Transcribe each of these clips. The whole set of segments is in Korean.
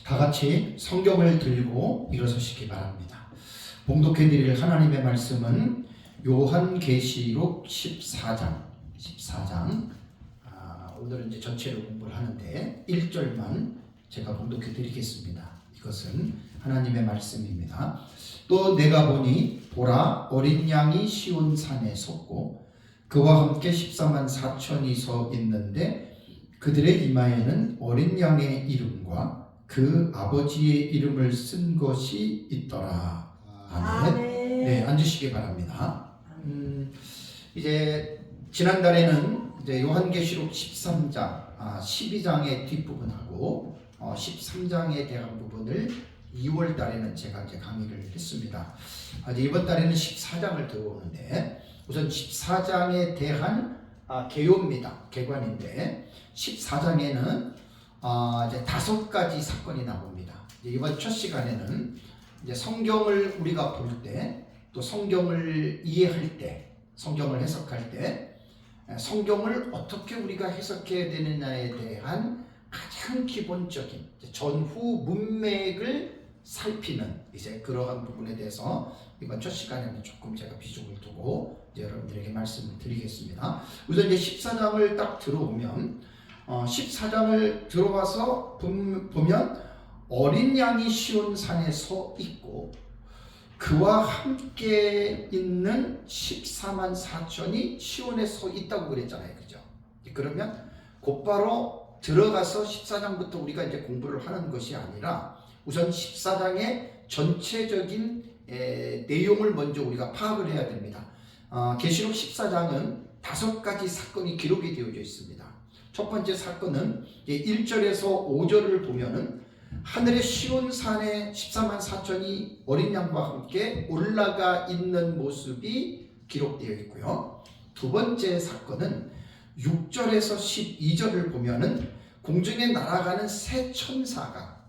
다 같이 성경을 들고 일어서시기 바랍니다. 봉독해 드릴 하나님의 말씀은 요한계시록 14장. 오늘은 이제 전체를 공부를 하는데 1절만 제가 봉독해 드리겠습니다. 이것은 하나님의 말씀입니다. 또 내가 보니 보라, 어린 양이 시온 산에 섰고 그와 함께 14만 4천이 서 있는데 그들의 이마에는 어린 양의 이름과 그 아버지의 이름을 쓴 것이 있더라. 아멘. 네, 앉으시기 바랍니다. 이제 지난달에는 이제 요한계시록 13장, 12장의 뒷부분하고 13장에 대한 부분을 2월 달에는 제가 이제 강의를 했습니다. 이번 달에는 14장을 들어오는데 우선 14장에 대한 개요입니다. 개관인데 14장에는 이제 5가지 사건이 나옵니다. 이번 첫 시간에는 이제 성경을 우리가 볼 때, 또 성경을 이해할 때, 성경을 해석할 때, 성경을 어떻게 우리가 해석해야 되느냐에 대한 가장 기본적인 전후 문맥을 살피는 이제 그러한 부분에 대해서 이번 첫 시간에는 조금 제가 비중을 두고 여러분들에게 말씀을 드리겠습니다. 우선 이제 14장을 딱 들어오면 14장을 들어와서 보면 어린 양이 시온 산에 서 있고 그와 함께 있는 14만 4천이 시온에 서 있다고 그랬잖아요. 그죠? 그러면 곧바로 들어가서 14장부터 우리가 이제 공부를 하는 것이 아니라 우선 14장의 전체적인 내용을 먼저 우리가 파악을 해야 됩니다. 계시록 14장은 5가지 사건이 기록이 되어져 있습니다. 첫 번째 사건은 1절에서 5절을 보면은 하늘의 시온산에 14만 4천이 어린 양과 함께 올라가 있는 모습이 기록되어 있고요. 두 번째 사건은 6절에서 12절을 보면은 공중에 날아가는 새 천사가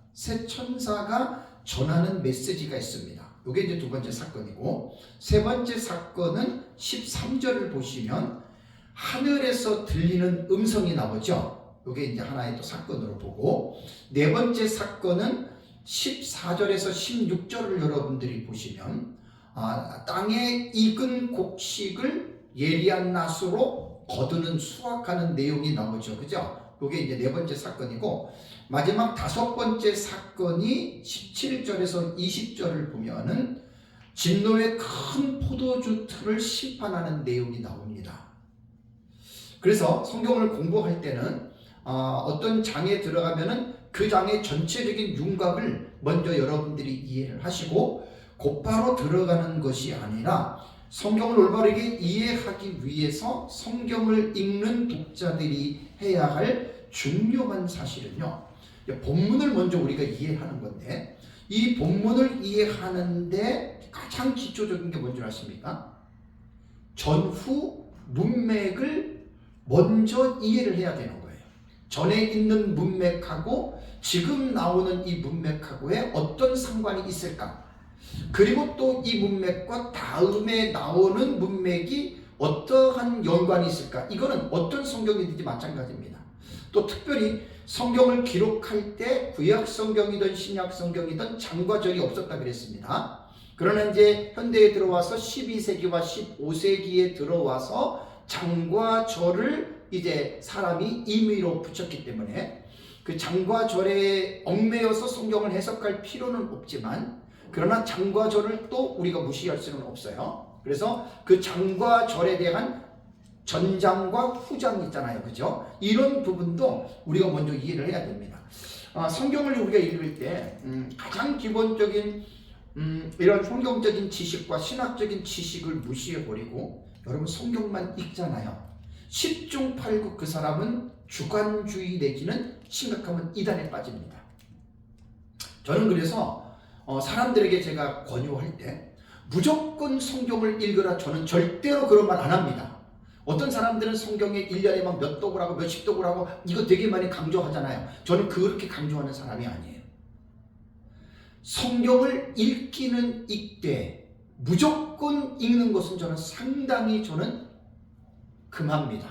전하는 메시지가 있습니다. 이게 이제 두 번째 사건이고, 세 번째 사건은 13절을 보시면 하늘에서 들리는 음성이 나오죠. 이게 이제 하나의 또 사건으로 보고, 네 번째 사건은 14절에서 16절을 여러분들이 보시면 땅에 익은 곡식을 예리한 낫으로 거두는 수확하는 내용이 나오죠. 그죠? 이게 이제 네 번째 사건이고, 마지막 5번째 사건이 17절에서 20절을 보면은 진노의 큰 포도주 틀을 심판하는 내용이 나옵니다. 그래서 성경을 공부할 때는 어떤 장에 들어가면은 그 장의 전체적인 윤곽을 먼저 여러분들이 이해를 하시고 곧바로 들어가는 것이 아니라 성경을 올바르게 이해하기 위해서 성경을 읽는 독자들이 해야 할 중요한 사실은요, 본문을 먼저 우리가 이해하는 건데, 이 본문을 이해하는데 가장 기초적인 게 뭔지 아십니까? 전후 문맥을 먼저 이해를 해야 되는 거예요. 전에 있는 문맥하고 지금 나오는 이 문맥하고의 어떤 상관이 있을까? 그리고 또 이 문맥과 다음에 나오는 문맥이 어떠한 연관이 있을까? 이거는 어떤 성경이든지 마찬가지입니다. 또 특별히 성경을 기록할 때 구약 성경이든 신약 성경이든 장과 절이 없었다 그랬습니다. 그러나 이제 현대에 들어와서 12세기와 15세기에 들어와서 장과 절을 이제 사람이 임의로 붙였기 때문에 그 장과 절에 얽매여서 성경을 해석할 필요는 없지만, 그러나 장과 절을 또 우리가 무시할 수는 없어요. 그래서 그 장과 절에 대한 전장과 후장 있잖아요. 그죠? 이런 부분도 우리가 먼저 이해를 해야 됩니다. 성경을 우리가 읽을 때 가장 기본적인 이런 성경적인 지식과 신학적인 지식을 무시해버리고 여러분 성경만 읽잖아요. 10중 8구 그 사람은 주관주의 내지는 심각하면 이단에 빠집니다. 저는 그래서 사람들에게 제가 권유할 때 무조건 성경을 읽으라, 저는 절대로 그런 말 안 합니다. 어떤 사람들은 성경에 1년에 막 몇 독을 하고 몇십 독을 하고 이거 되게 많이 강조하잖아요. 저는 그렇게 강조하는 사람이 아니에요. 성경을 읽기는 읽되 무조건 읽는 것은 저는 상당히 금합니다.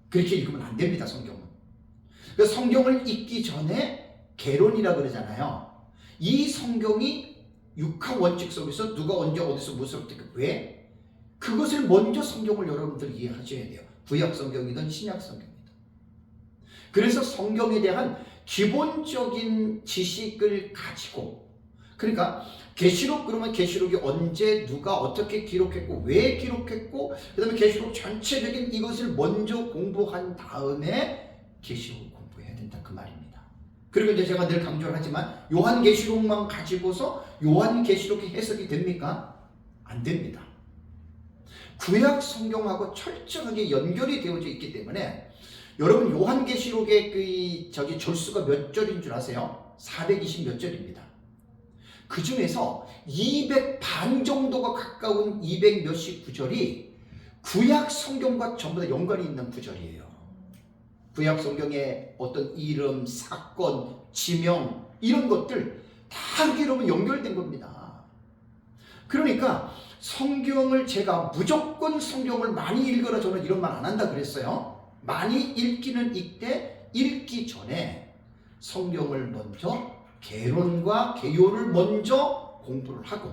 그렇게 읽으면 안 됩니다. 성경은. 그래서 성경을 읽기 전에 개론이라 그러잖아요. 이 성경이 육하 원칙 속에서 누가 언제 어디서 무슨 어떻게 왜? 그것을 먼저 성경을 여러분들 이해하셔야 돼요. 구약 성경이든 신약 성경이든. 그래서 성경에 대한 기본적인 지식을 가지고, 그러니까 계시록 그러면 계시록이 언제 누가 어떻게 기록했고 왜 기록했고 그 다음에 계시록 전체적인 이것을 먼저 공부한 다음에 계시록을 공부해야 된다 그 말입니다. 그리고 이제 제가 늘 강조를 하지만 요한계시록만 가지고서 요한계시록이 해석이 됩니까? 안 됩니다. 구약 성경하고 철저하게 연결이 되어져 있기 때문에 여러분 요한계시록의 절수가 몇 절인 줄 아세요? 420 몇 절입니다. 그 중에서 200 반 정도가 가까운 200 몇십 구절이 구약 성경과 전부 다 연관이 있는 구절이에요. 구약 성경의 어떤 이름, 사건, 지명 이런 것들 다 여러분 연결된 겁니다. 그러니까 성경을 제가 무조건 성경을 많이 읽어라 저는 이런 말 안 한다 그랬어요. 많이 읽기는 읽되 읽기 전에 성경을 먼저 개론과 개요를 먼저 공부를 하고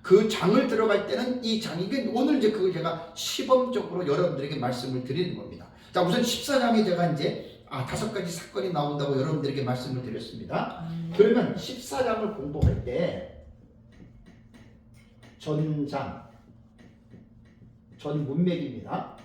그 장을 들어갈 때는 이 장이 오늘 이제 그걸 제가 시범적으로 여러분들에게 말씀을 드리는 겁니다. 자, 우선 14장에 제가 이제 5가지 사건이 나온다고 여러분들에게 말씀을 드렸습니다. 그러면 14장을 공부할 때 전장, 전문맥입니다.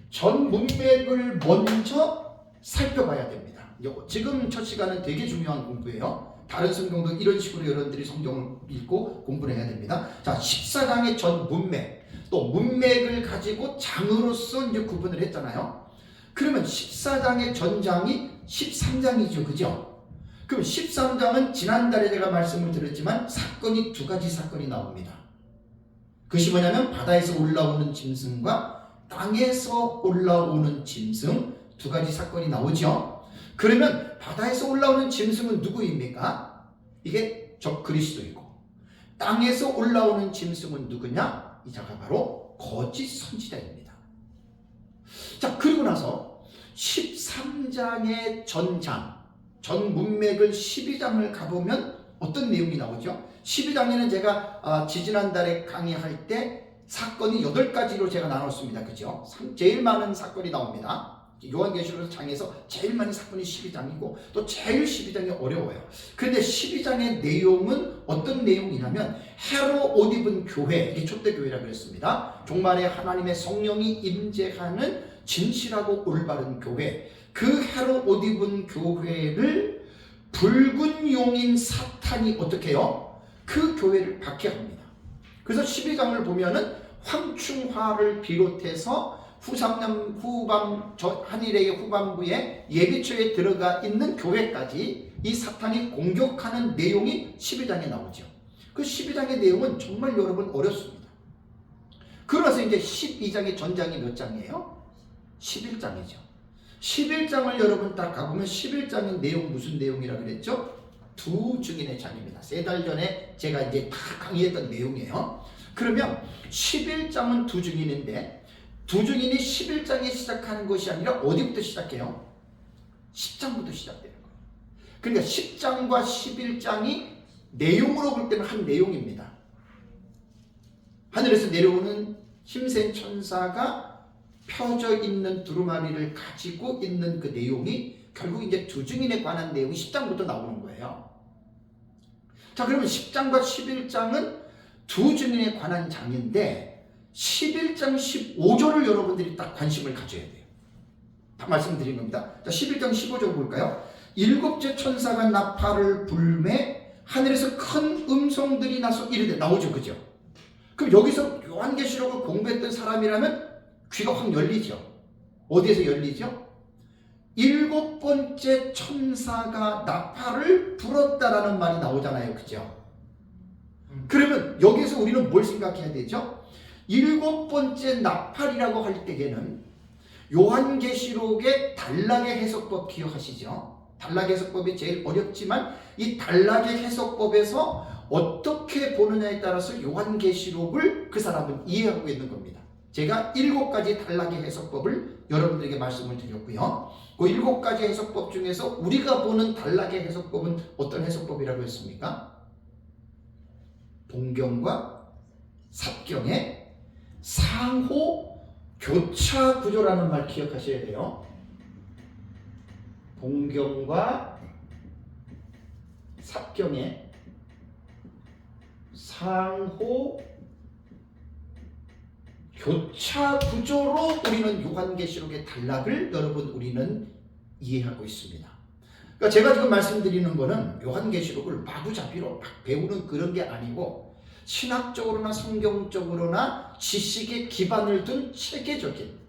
전문맥을 먼저 살펴봐야 됩니다. 지금 첫 시간은 되게 중요한 공부예요. 다른 성경도 이런 식으로 여러분들이 성경을 읽고 공부를 해야 됩니다. 자, 14장의 전문맥, 또 문맥을 가지고 장으로서 이제 구분을 했잖아요. 그러면 14장의 전장이 13장이죠. 그죠? 그럼 13장은 지난달에 제가 말씀을 드렸지만 사건이 2가지 사건이 나옵니다. 그것이 뭐냐면 바다에서 올라오는 짐승과 땅에서 올라오는 짐승 2가지 사건이 나오죠. 그러면 바다에서 올라오는 짐승은 누구입니까? 이게 적그리스도이고 땅에서 올라오는 짐승은 누구냐? 이 자가 바로 거짓 선지자입니다. 자, 그리고 나서 13장의 전장, 전문맥을 12장을 가보면 어떤 내용이 나오죠? 12장에는 제가 지지난달에 강의할 때 사건이 8가지로 제가 나눴습니다. 그죠? 제일 많은 사건이 나옵니다. 요한계시록 장에서 제일 많은 사건이 12장이고 또 제일 12장이 어려워요. 그런데 12장의 내용은 어떤 내용이냐면 헤롯 옷 입은 교회, 이게 초대교회라고 그랬습니다. 종말에 하나님의 성령이 임재하는 진실하고 올바른 교회, 그 헤롯 옷 입은 교회를 붉은 용인 사탄이 어떻게 해요? 그 교회를 박해합니다. 그래서 12장을 보면은 황충화를 비롯해서 한일의 후반부에 예비초에 들어가 있는 교회까지 이 사탄이 공격하는 내용이 12장에 나오죠. 그 12장의 내용은 정말 여러분 어렵습니다. 그러면서 이제 12장의 전장이 몇 장이에요? 11장이죠. 11장을 여러분 딱 가보면 11장의 내용 무슨 내용이라 그랬죠? 2증인의 장입니다. 3달 전에 제가 이제 다 강의했던 내용이에요. 그러면 11장은 2증인인데 2증인이 11장에 시작하는 것이 아니라 어디부터 시작해요? 10장부터 시작되는 거예요. 그러니까 10장과 11장이 내용으로 볼 때는 한 내용입니다. 하늘에서 내려오는 힘센 천사가 펴져 있는 두루마리를 가지고 있는 그 내용이 결국 이제 2증인에 관한 내용이 10장부터 나오는 거예요. 자, 그러면 10장과 11장은 2증인에 관한 장인데 11장 15절을 여러분들이 딱 관심을 가져야 돼요. 다 말씀드린 겁니다. 자, 11장 15절 볼까요? 7째 천사가 나팔을 불매 하늘에서 큰 음성들이 나서 이르되 나오죠. 그죠? 그럼 여기서 요한계시록을 공부했던 사람이라면 귀가 확 열리죠. 어디에서 열리죠? 7번째 천사가 나팔을 불었다라는 말이 나오잖아요. 그죠? 그러면 여기서 우리는 뭘 생각해야 되죠? 7번째 나팔이라고 할 때에는 요한계시록의 단락의 해석법 기억하시죠? 단락의 해석법이 제일 어렵지만 이 단락의 해석법에서 어떻게 보느냐에 따라서 요한계시록을 그 사람은 이해하고 있는 겁니다. 제가 7가지 단락의 해석법을 여러분들에게 말씀을 드렸고요. 그 7가지 해석법 중에서 우리가 보는 단락의 해석법은 어떤 해석법이라고 했습니까? 동경과 삽경의 상호 교차 구조라는 말 기억하셔야 돼요. 동경과 삽경의 상호 교차 구조로 우리는 요한계시록의 단락을 여러분 우리는 이해하고 있습니다. 그러니까 제가 지금 말씀드리는 거는 요한계시록을 마구잡이로 막 배우는 그런 게 아니고 신학적으로나 성경적으로나 지식에 기반을 둔 체계적인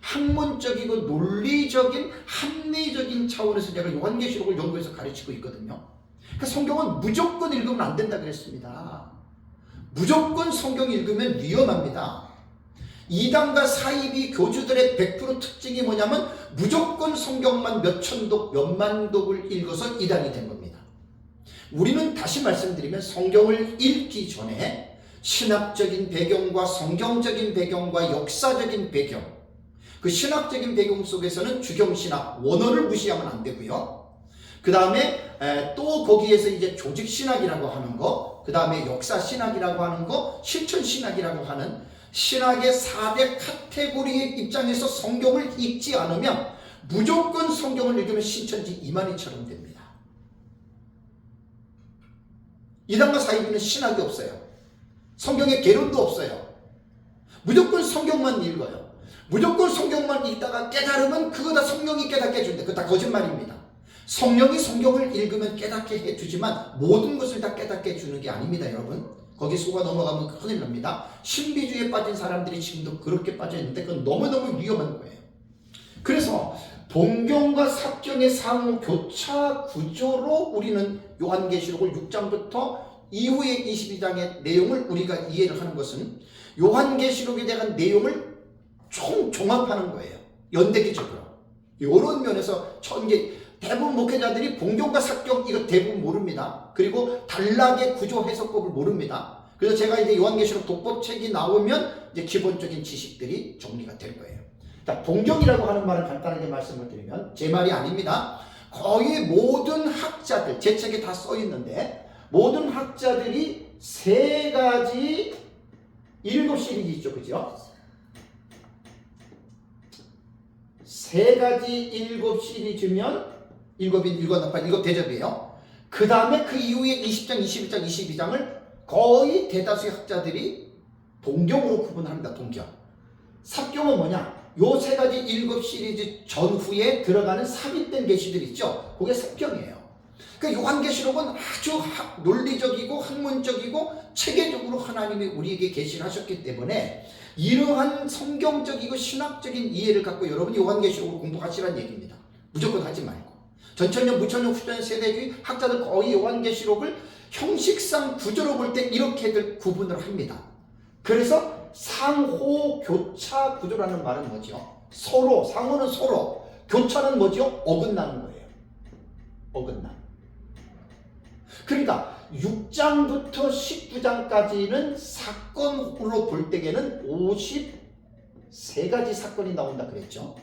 학문적이고 논리적인 합리적인 차원에서 제가 요한계시록을 연구해서 가르치고 있거든요. 그러니까 성경은 무조건 읽으면 안 된다 그랬습니다. 무조건 성경 읽으면 위험합니다. 이단과 사이비 교주들의 100% 특징이 뭐냐면 무조건 성경만 몇천 독, 몇만 독을 읽어서 이단이 된 겁니다. 우리는 다시 말씀드리면 성경을 읽기 전에 신학적인 배경과 성경적인 배경과 역사적인 배경, 그 신학적인 배경 속에서는 주경신학, 원어를 무시하면 안 되고요. 그 다음에 또 거기에서 이제 조직신학이라고 하는 거, 그 다음에 역사신학이라고 하는 거, 실천신학이라고 하는 신학의 4대 카테고리의 입장에서 성경을 읽지 않으면 무조건 성경을 읽으면 신천지 이만희처럼 됩니다. 이단과 사이비는 신학이 없어요. 성경의 개론도 없어요. 무조건 성경만 읽어요. 무조건 성경만 읽다가 깨달으면 그거 다 성령이 깨닫게 해준대. 그거 다 거짓말입니다. 성령이 성경을 읽으면 깨닫게 해주지만 모든 것을 다 깨닫게 해주는 게 아닙니다, 여러분. 거기 속아 넘어가면 큰일 납니다. 신비주의에 빠진 사람들이 지금도 그렇게 빠져있는데 그건 너무너무 위험한 거예요. 그래서 동경과 삽경의 상호 교차 구조로 우리는 요한계시록을 6장부터 이후의 22장의 내용을 우리가 이해를 하는 것은 요한계시록에 대한 내용을 종합하는 거예요. 연대기적으로. 이런 면에서 대부분 목회자들이 동경과 삽경 이거 대부분 모릅니다. 그리고 단락의 구조 해석법을 모릅니다. 그래서 제가 이제 요한계시록 독법책이 나오면 이제 기본적인 지식들이 정리가 될 거예요. 자, 동경이라고 하는 말을 간단하게 말씀을 드리면 제 말이 아닙니다. 거의 모든 학자들, 제 책에 다 써 있는데 모든 학자들이 세 가지 7시리즈 있죠, 그죠? 세 가지 7시리즈면 7 대접이에요. 그 다음에 그 이후에 20장, 21장, 22장을 거의 대다수의 학자들이 동경으로 구분합니다. 동경. 삽경은 뭐냐? 요 세 가지 7시리즈 전후에 들어가는 삽입된 계시들 있죠? 그게 삽경이에요. 그러니까 요한계시록은 아주 논리적이고 학문적이고 체계적으로 하나님이 우리에게 계시를 하셨기 때문에 이러한 성경적이고 신학적인 이해를 갖고 여러분이 요한계시록을 공부하시라는 얘기입니다. 무조건 하지 말고. 전천년, 무천년, 후천년 세대주의 학자들 거의 요한계시록을 형식상 구조로 볼 때 이렇게들 구분을 합니다. 그래서 상호 교차 구조라는 말은 뭐죠? 서로, 상호는 서로, 교차는 뭐죠? 어긋나는 거예요. 어긋남. 그러니까 6장부터 19장까지는 사건으로 볼 때에는 53가지 사건이 나온다 그랬죠.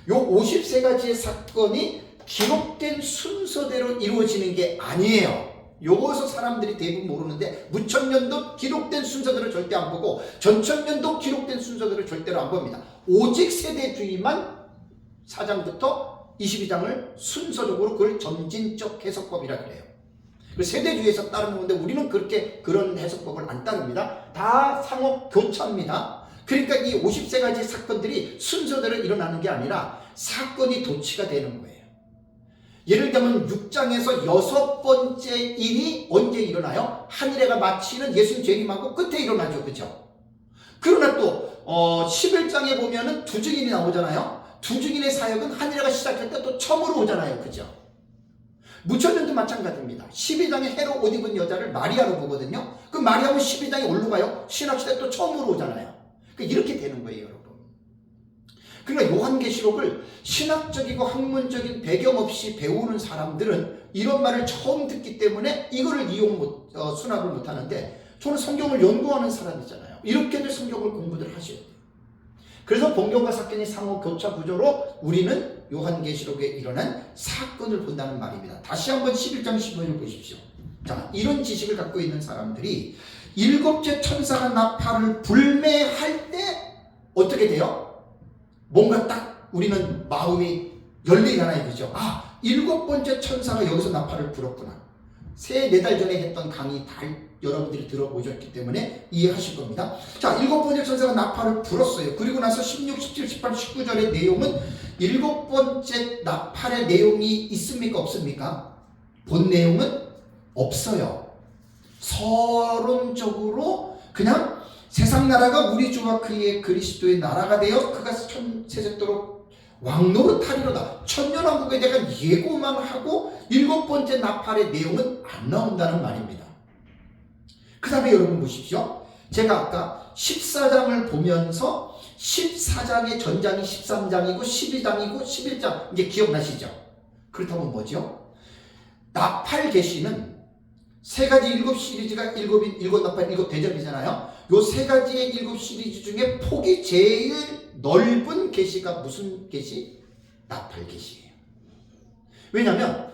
요 53가지의 사건이 기록된 순서대로 이루어지는 게 아니에요. 요것을 사람들이 대부분 모르는데 무천년도 기록된 순서대로 절대 안 보고 전천년도 기록된 순서대로 절대로 안 봅니다. 오직 세대주의만 4장부터 22장을 순서적으로 그걸 점진적 해석법이라 그래요. 세대주의에서 따르는 건데 우리는 그런 해석법을 안 따릅니다. 다 상호 교차입니다. 그러니까 이 50세가지 사건들이 순서대로 일어나는 게 아니라 사건이 도치가 되는 거예요. 예를 들면 6장에서 6번째 일이 언제 일어나요? 한일회가 마치는 예수님 재림하고 끝에 일어나죠. 그죠? 그러나 또 11장에 보면은 두 증인이 나오잖아요. 두 증인의 사역은 한일회가 시작할 때 또 처음으로 오잖아요. 그죠? 무천년도 마찬가지입니다. 12장에 헤롯 옷 입은 여자를 마리아로 보거든요. 그 마리아는 12장에 올로 가요. 신학시대 또 처음으로 오잖아요. 이렇게 되는 거예요, 여러분. 그러니까 요한계시록을 신학적이고 학문적인 배경 없이 배우는 사람들은 이런 말을 처음 듣기 때문에 이거를 수납을 못하는데 저는 성경을 연구하는 사람이잖아요. 이렇게들 성경을 공부를 하셔야 돼요. 그래서 동경과 삽경의 상호 교차 구조로 우리는 요한계시록에 일어난 사건을 본다는 말입니다. 다시 한번 11장 15절을 보십시오. 자, 이런 지식을 갖고 있는 사람들이 일곱째 천사가 나팔을 불매할 때 어떻게 돼요? 뭔가 딱 우리는 마음이 열리잖아요. 그죠? 아, 일곱 번째 천사가 여기서 나팔을 불었구나. 3-4달 전에 했던 강의 다 여러분들이 들어보셨기 때문에 이해하실 겁니다. 자, 일곱 번째 천사가 나팔을 불었어요. 그리고 나서 16, 17, 18, 19절의 내용은 일곱 번째 나팔의 내용이 있습니까? 없습니까? 본 내용은 없어요. 서론적으로 그냥 세상 나라가 우리 주와 그의 그리스도의 나라가 되어 그가 세세토록 왕노릇하리로다. 천년왕국에 대한 예고만 하고 일곱 번째 나팔의 내용은 안 나온다는 말입니다. 그 다음에 여러분 보십시오. 제가 아까 14장을 보면서 14장의 전장이 13장이고 12장이고 11장 이제 기억나시죠? 그렇다면 뭐죠? 나팔 계시는 세 가지 일곱 시리즈가 일곱 나팔 일곱 대접이잖아요. 요 세 가지의 일곱 시리즈 중에 폭이 제일 넓은 계시가 무슨 계시? 나팔 계시예요. 왜냐하면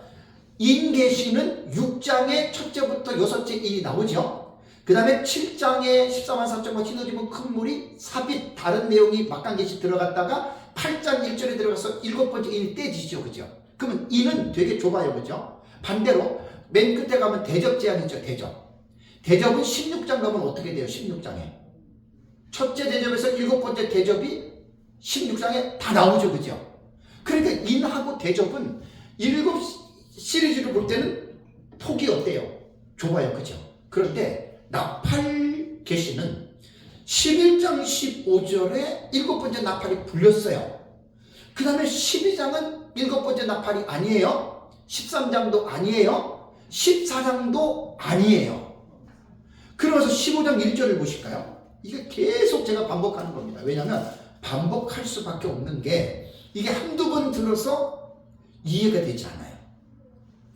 인계시는 6장의 첫째부터 6째 일이 나오죠. 그 다음에 7장에 14만 4천과 흰옷 입은 큰 물이 삽입 다른 내용이 막간계시 들어갔다가 8장 1절에 들어가서 7번째 인이 떼지죠. 그죠? 그러면 인은 되게 좁아요. 그죠? 반대로 맨 끝에 가면 대접 제한이죠. 대접은 16장 가면 어떻게 돼요? 16장에 첫째 대접에서 7번째 대접이 16장에 다 나오죠. 그죠? 그러니까 인하고 대접은 7 시리즈를 볼 때는 폭이 어때요? 좁아요. 그죠? 그런데 나팔 계시는 11장 15절에 7번째 나팔이 불렸어요. 그 다음에 12장은 7번째 나팔이 아니에요. 13장도 아니에요. 14장도 아니에요. 그러면서 15장 1절을 보실까요? 이게 계속 제가 반복하는 겁니다. 왜냐하면 반복할 수밖에 없는 게 이게 한두 번 들어서 이해가 되지 않아요.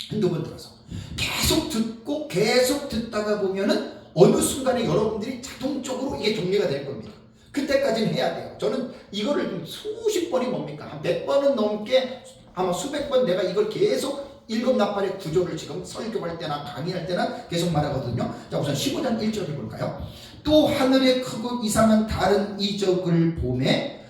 한두 번 들어서 계속 듣고 계속 듣다가 보면은 어느 순간에 여러분들이 자동적으로 이게 정리가 될 겁니다. 그때까지는 해야 돼요. 저는 이거를 수십 번이 뭡니까? 한 100번은 넘게 아마 수백 번 내가 이걸 계속 일곱 나팔의 구조를 지금 설교할 때나 강의할 때나 계속 말하거든요. 자, 우선 15장 1절을 볼까요? 또 하늘에 크고 이상한 다른 이적을 보매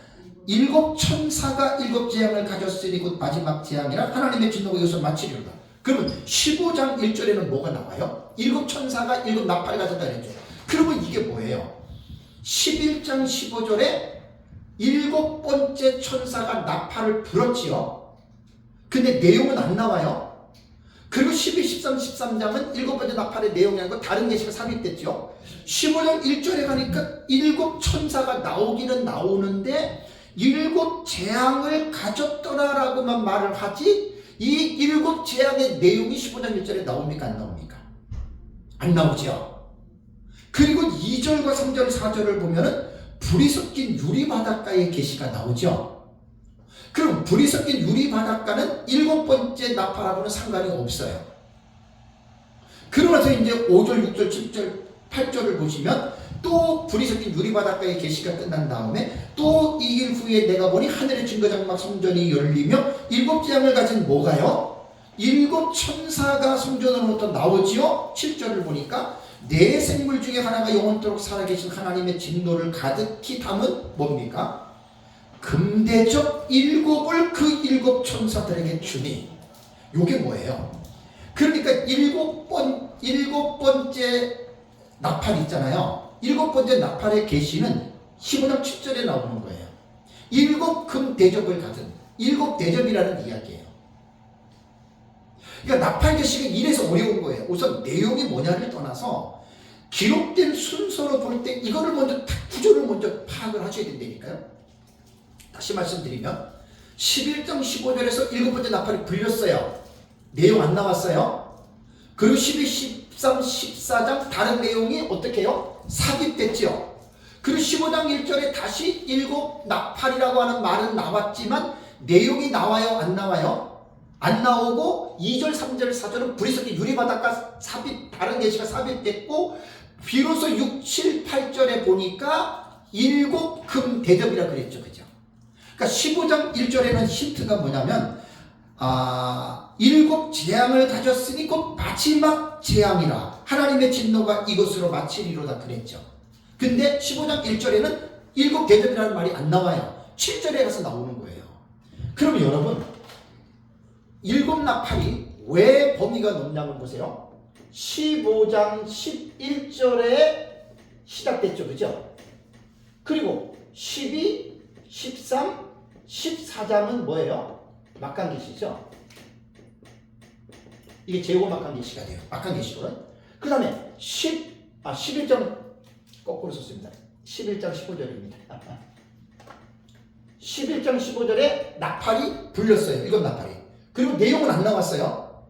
일곱 천사가 일곱 재앙을 가졌으니 곧 마지막 재앙이라 하나님의 진노가 이것을 마치리로다. 그러면 15장 1절에는 뭐가 나와요? 일곱 천사가 일곱 나팔 가졌다 그랬죠. 그러면 이게 뭐예요? 11장 15절에 일곱 번째 천사가 나팔을 불었지요. 근데 내용은 안 나와요. 그리고 12, 13, 13장은 일곱 번째 나팔의 내용이 아니고 다른 계시가 삽입됐죠. 15장 1절에 가니까 일곱 천사가 나오기는 나오는데 일곱 재앙을 가졌더라라고만 말을 하지 이 일곱 재앙의 내용이 15장 1절에 나옵니까? 안 나옵니까? 안 나오죠. 그리고 2절과 3절, 4절을 보면은 불이 섞인 유리바닷가의 계시가 나오죠. 그럼 불이 섞인 유리바닷가는 일곱 번째 나팔하고는 상관이 없어요. 그러면서 이제 5절, 6절, 7절, 8절을 보시면 또 불이 섞인 유리바닷가의 계시가 끝난 다음에 또 2일 후에 내가 보니 하늘의 증거장막 성전이 열리며 일곱 재앙을 가진 뭐가요? 일곱 천사가 성전으로부터 나오지요. 7절을 보니까 네 생물 중에 하나가 영원토록 살아계신 하나님의 진노를 가득히 담은 뭡니까? 금대접 일곱을 그 일곱 천사들에게 주니 요게 뭐예요? 그러니까 일곱 번째 나팔 있잖아요. 일곱 번째 나팔의 계시는 15장 7절에 나오는 거예요. 일곱 금 대접을 가진 일곱 대접이라는 이야기예요. 그러니까 나팔 계시가 이래서 어려운 거예요. 우선 내용이 뭐냐를 떠나서 기록된 순서로 볼 때 이거를 먼저 구조를 먼저 파악을 하셔야 된다니까요. 다시 말씀드리면 11장 15절에서 일곱 번째 나팔이 불렸어요. 내용 안 나왔어요. 그리고 12, 13, 14장 다른 내용이 어떻게 해요? 삽입됐죠. 그리고 15장 1절에 다시 일곱 나팔이라고 하는 말은 나왔지만 내용이 나와요? 안 나와요? 안 나오고 2절, 3절, 4절은 불이 섞인 유리바닷가 삽입, 다른 계시가 삽입됐고 비로소 6, 7, 8절에 보니까 일곱 금 대접이라 그랬죠. 그죠? 그러니까 15장 1절에는 힌트가 뭐냐면 일곱 재앙을 가졌으니 곧 마지막 재앙이라 하나님의 진노가 이것으로 마치리로다 그랬죠. 근데 15장 1절에는 일곱 대접이라는 말이 안 나와요. 7절에 가서 나오는 거예요. 그러면 여러분 일곱 나팔이 왜 범위가 넓냐면 보세요. 15장 11절에 시작됐죠. 그죠? 그리고 12, 13, 14장은 뭐예요? 막간계시죠? 이게 제곱 막간계시가 돼요. 막간계시거든. 그 다음에 11장 거꾸로 썼습니다. 11장 15절입니다. 11장 15절에 나팔이 불렸어요. 일곱 나팔이. 그리고 내용은 안 나왔어요.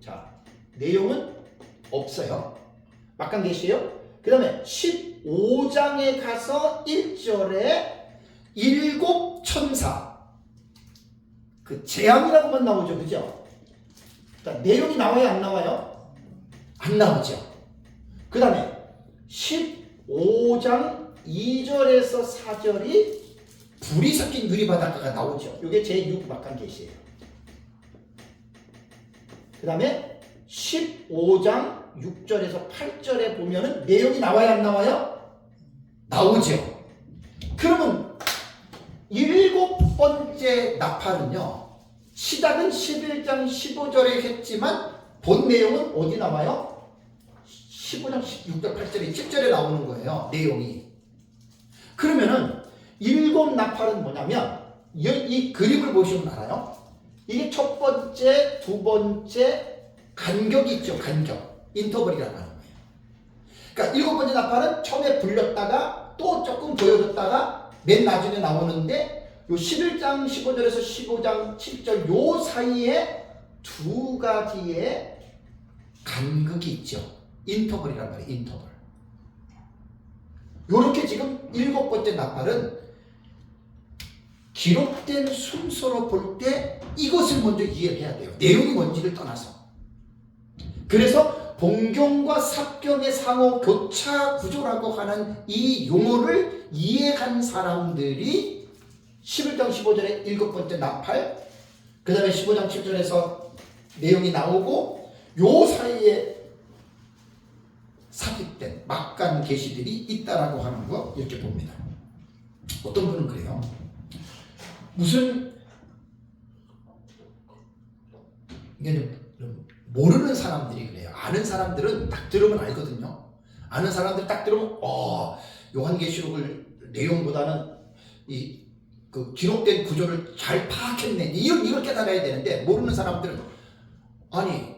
자, 내용은 없어요. 막간계시예요. 그 다음에 15장에 가서 1절에 일곱 천사 그 재앙이라고만 나오죠. 그죠? 자, 내용이 나와요? 안 나와요? 안 나오죠. 그 다음에 15장 2절에서 4절이 불이 섞인 유리바닷가가 나오죠. 이게 제6 막간계시예요. 그 다음에 15장 6절에서 8절에 보면은 내용이 나와요? 안 나와요? 나오죠. 그러면 일곱 번째 나팔은요, 시작은 11장 15절에 했지만 본 내용은 어디 나와요? 15장 6절 8절에 7절에 나오는 거예요. 내용이. 그러면은 일곱 나팔은 뭐냐면 이 그림을 보시면 알아요. 이게 첫 번째, 두 번째 간격이 있죠. 간격. 인터벌이라고 하는 거예요. 그러니까 일곱 번째 나팔은 처음에 불렸다가 또 조금 보여줬다가 맨 나중에 나오는데 요 11장 15절에서 15장 7절 요 사이에 두 가지의 간극이 있죠. 인터벌이란 말이에요. 인터벌. 요렇게 지금 일곱 번째 나팔은 기록된 순서로 볼 때 이것을 먼저 이해해야 돼요. 내용이 뭔지를 떠나서. 그래서 본경과 삽경의 상호 교차 구조라고 하는 이 용어를 이해한 사람들이 11장 15절에 일곱 번째 나팔, 그 다음에 15장 7절에서 내용이 나오고 요 사이에 삽입된 막간 계시들이 있다라고 하는 거 이렇게 봅니다. 어떤 분은 그래요. 무슨 이게 모르는 사람들이 그래요. 아는 사람들은 딱 들으면 알거든요. 아는 사람들 딱 들으면 요한계시록을 내용보다는 그 기록된 구조를 잘 파악했네. 이걸 깨달아야 되는데 모르는 사람들은 아니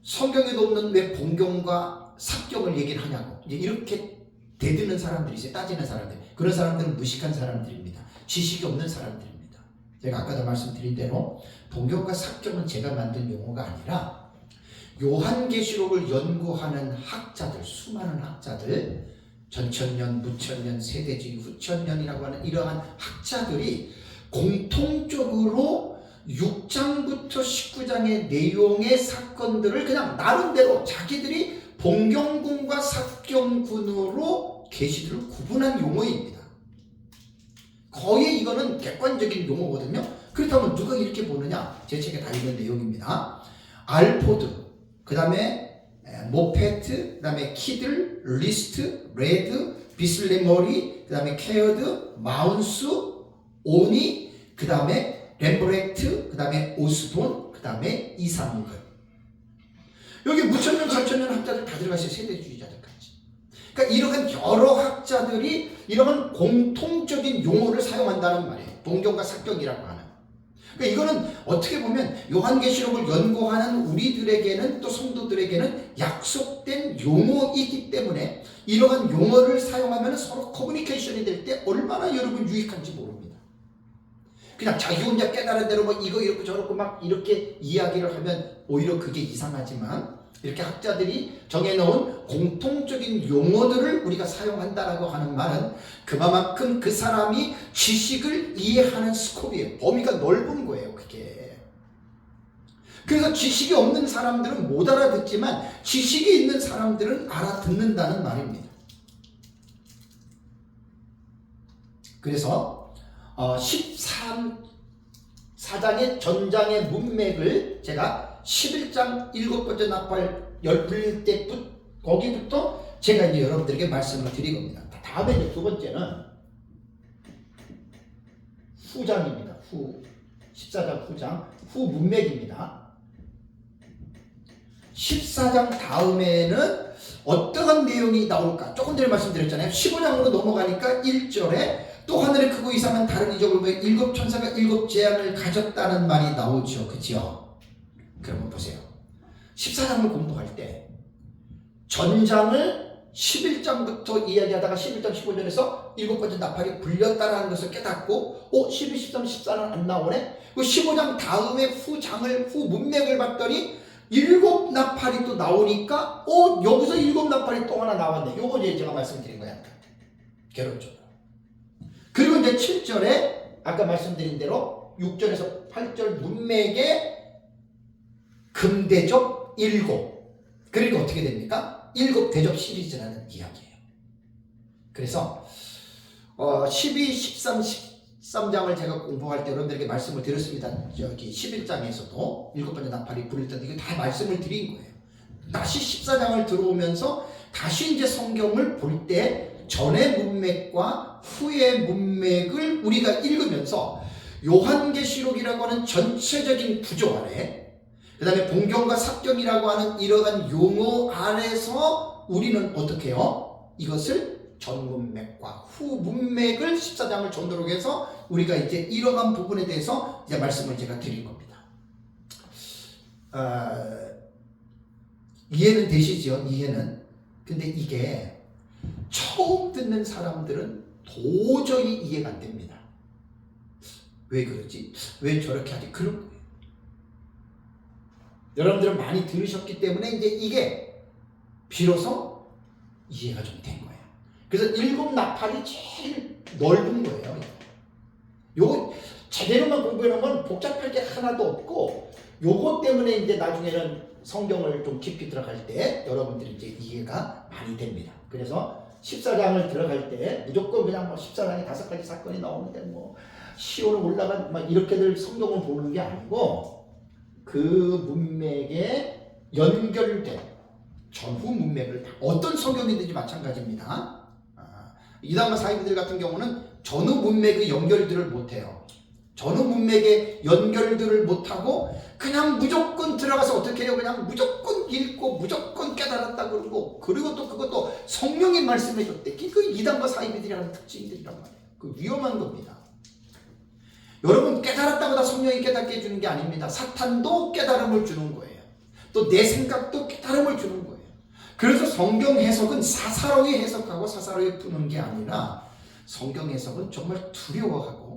성경에도 없는 왜 본경과 삽경을 얘기를 하냐고 이렇게 대드는 사람들이 있어요. 따지는 사람들. 그런 사람들은 무식한 사람들입니다. 지식이 없는 사람들입니다. 제가 아까도 말씀드린 대로 본경과 삽경은 제가 만든 용어가 아니라 요한계시록을 연구하는 학자들, 수많은 학자들, 전천년, 무천년, 세대주의, 후천년이라고 하는 이러한 학자들이 공통적으로 6장부터 19장의 내용의 사건들을 그냥 나름대로 자기들이 본경군과 삽경군으로 계시들을 구분한 용어입니다. 거의 이거는 객관적인 용어거든요. 그렇다면 누가 이렇게 보느냐? 제 책에 다 있는 내용입니다. 알포드, 그 다음에 모페트, 그 다음에 키들, 리스트, 레드, 비슬레머리, 그 다음에 케어드, 마운스, 오니, 그 다음에 렘브렉트, 그 다음에 오스본, 그 다음에 이상글. 여기 무천년, 천천년 학자들 다 들어가 있어요. 세대주의자들까지. 그러니까 이러한 여러 학자들이 이러한 공통적인 용어를 사용한다는 말이에요. 본경과 삽경이라고 하는. 그러니까 이거는 어떻게 보면 요한계시록을 연구하는 우리들에게는 또 성도들에게는 약속된 용어이기 때문에 이러한 용어를 사용하면 서로 커뮤니케이션이 될 때 얼마나 여러분 유익한지 모릅니다. 그냥 자기 혼자 깨달은 대로 뭐 이거 이렇고 저렇고 막 이렇게 이야기를 하면 오히려 그게 이상하지만 이렇게 학자들이 정해놓은 공통적인 용어들을 우리가 사용한다라고 하는 말은 그만큼 그 사람이 지식을 이해하는 스코프예요. 범위가 넓은 거예요. 그게. 그래서 지식이 없는 사람들은 못 알아듣지만 지식이 있는 사람들은 알아듣는다는 말입니다. 그래서 13 14장의 전장의 문맥을 제가 11장 7번째 나팔 열릴 때부터 거기부터 제가 이제 여러분들에게 말씀을 드릴 겁니다. 다음에 이제 두 번째는 후장입니다. 14장 후장, 후 문맥입니다. 14장 다음에는 어떠한 내용이 나올까? 조금 전에 말씀드렸잖아요. 15장으로 넘어가니까 1절에 또 하늘의 크고 이상한 다른 이적을 보여 일곱 천사가 일곱 재앙을 가졌다는 말이 나오죠. 그죠? 그러면 보세요. 14장을 공부할 때 전장을 11장부터 이야기하다가 11장 15절에서 일곱 번째 나팔이 불렸다라는 것을 깨닫고 12, 13, 14는 안 나오네? 그 15장 다음에 후 문맥을 봤더니 일곱 나팔이 또 나오니까 여기서 일곱 나팔이 또 하나 나왔네. 요거 이제 제가 말씀드린 거야. 결론적으로. 그리고 이제 7절에 아까 말씀드린 대로 6절에서 8절 문맥에 금대접 일곱. 그러니까 어떻게 됩니까? 일곱 대접 시리즈라는 이야기예요. 그래서 12, 13, 13장을 제가 공부할 때 여러분들에게 말씀을 드렸습니다. 여기 11장에서도 일곱 번째 나팔이 불릴 텐데 이거 다 말씀을 드린 거예요. 다시 14장을 들어오면서 다시 이제 성경을 볼 때 전의 문맥과 후의 문맥을 우리가 읽으면서 요한계시록이라고 하는 전체적인 구조 아래, 그 다음에 본경과 삭경이라고 하는 이러한 용어 안에서 우리는 어떻게 해요? 이것을 전 문맥과 후 문맥을 14장을 전도록 해서 우리가 이제 이러한 부분에 대해서 이제 말씀을 제가 드린 겁니다. 이해는 되시죠? 이해는. 근데 이게 처음 듣는 사람들은 도저히 이해가 안 됩니다. 왜 그러지? 왜 저렇게 하지? 그런 거예요. 여러분들은 많이 들으셨기 때문에 이제 이게 비로소 이해가 좀 된 거예요. 그래서 일곱 나팔이 제일 넓은 거예요. 요거 제대로만 공부해놓으면 복잡할 게 하나도 없고, 요거 때문에 이제 나중에는 성경을 좀 깊이 들어갈 때 여러분들이 이제 이해가 많이 됩니다. 그래서 14장을 들어갈 때 무조건 그냥 14장에 5가지 사건이 나오는데 시온을 올라간 이렇게들 성경을 보는 게 아니고 그 문맥에 연결된 전후 문맥을 어떤 성경이든지 마찬가지입니다. 이단과 사이비들 같은 경우는 전후 문맥의 연결들을 못해요. 전후 문맥의 연결들을 못하고 그냥 무조건 들어가서 어떻게 해요? 그냥 무조건 읽고 무조건 깨달았다 그러고, 그리고 또 그것도 성령이 말씀해 줬대. 그 이단과 사이비들이라는 특징들이란 말이에요. 그 위험한 겁니다. 여러분, 깨달았다고 다 성령이 깨닫게 해주는 게 아닙니다. 사탄도 깨달음을 주는 거예요. 또 내 생각도 깨달음을 주는 거예요. 그래서 성경 해석은 사사로이 해석하고 사사로이 푸는 게 아니라 성경 해석은 정말 두려워하고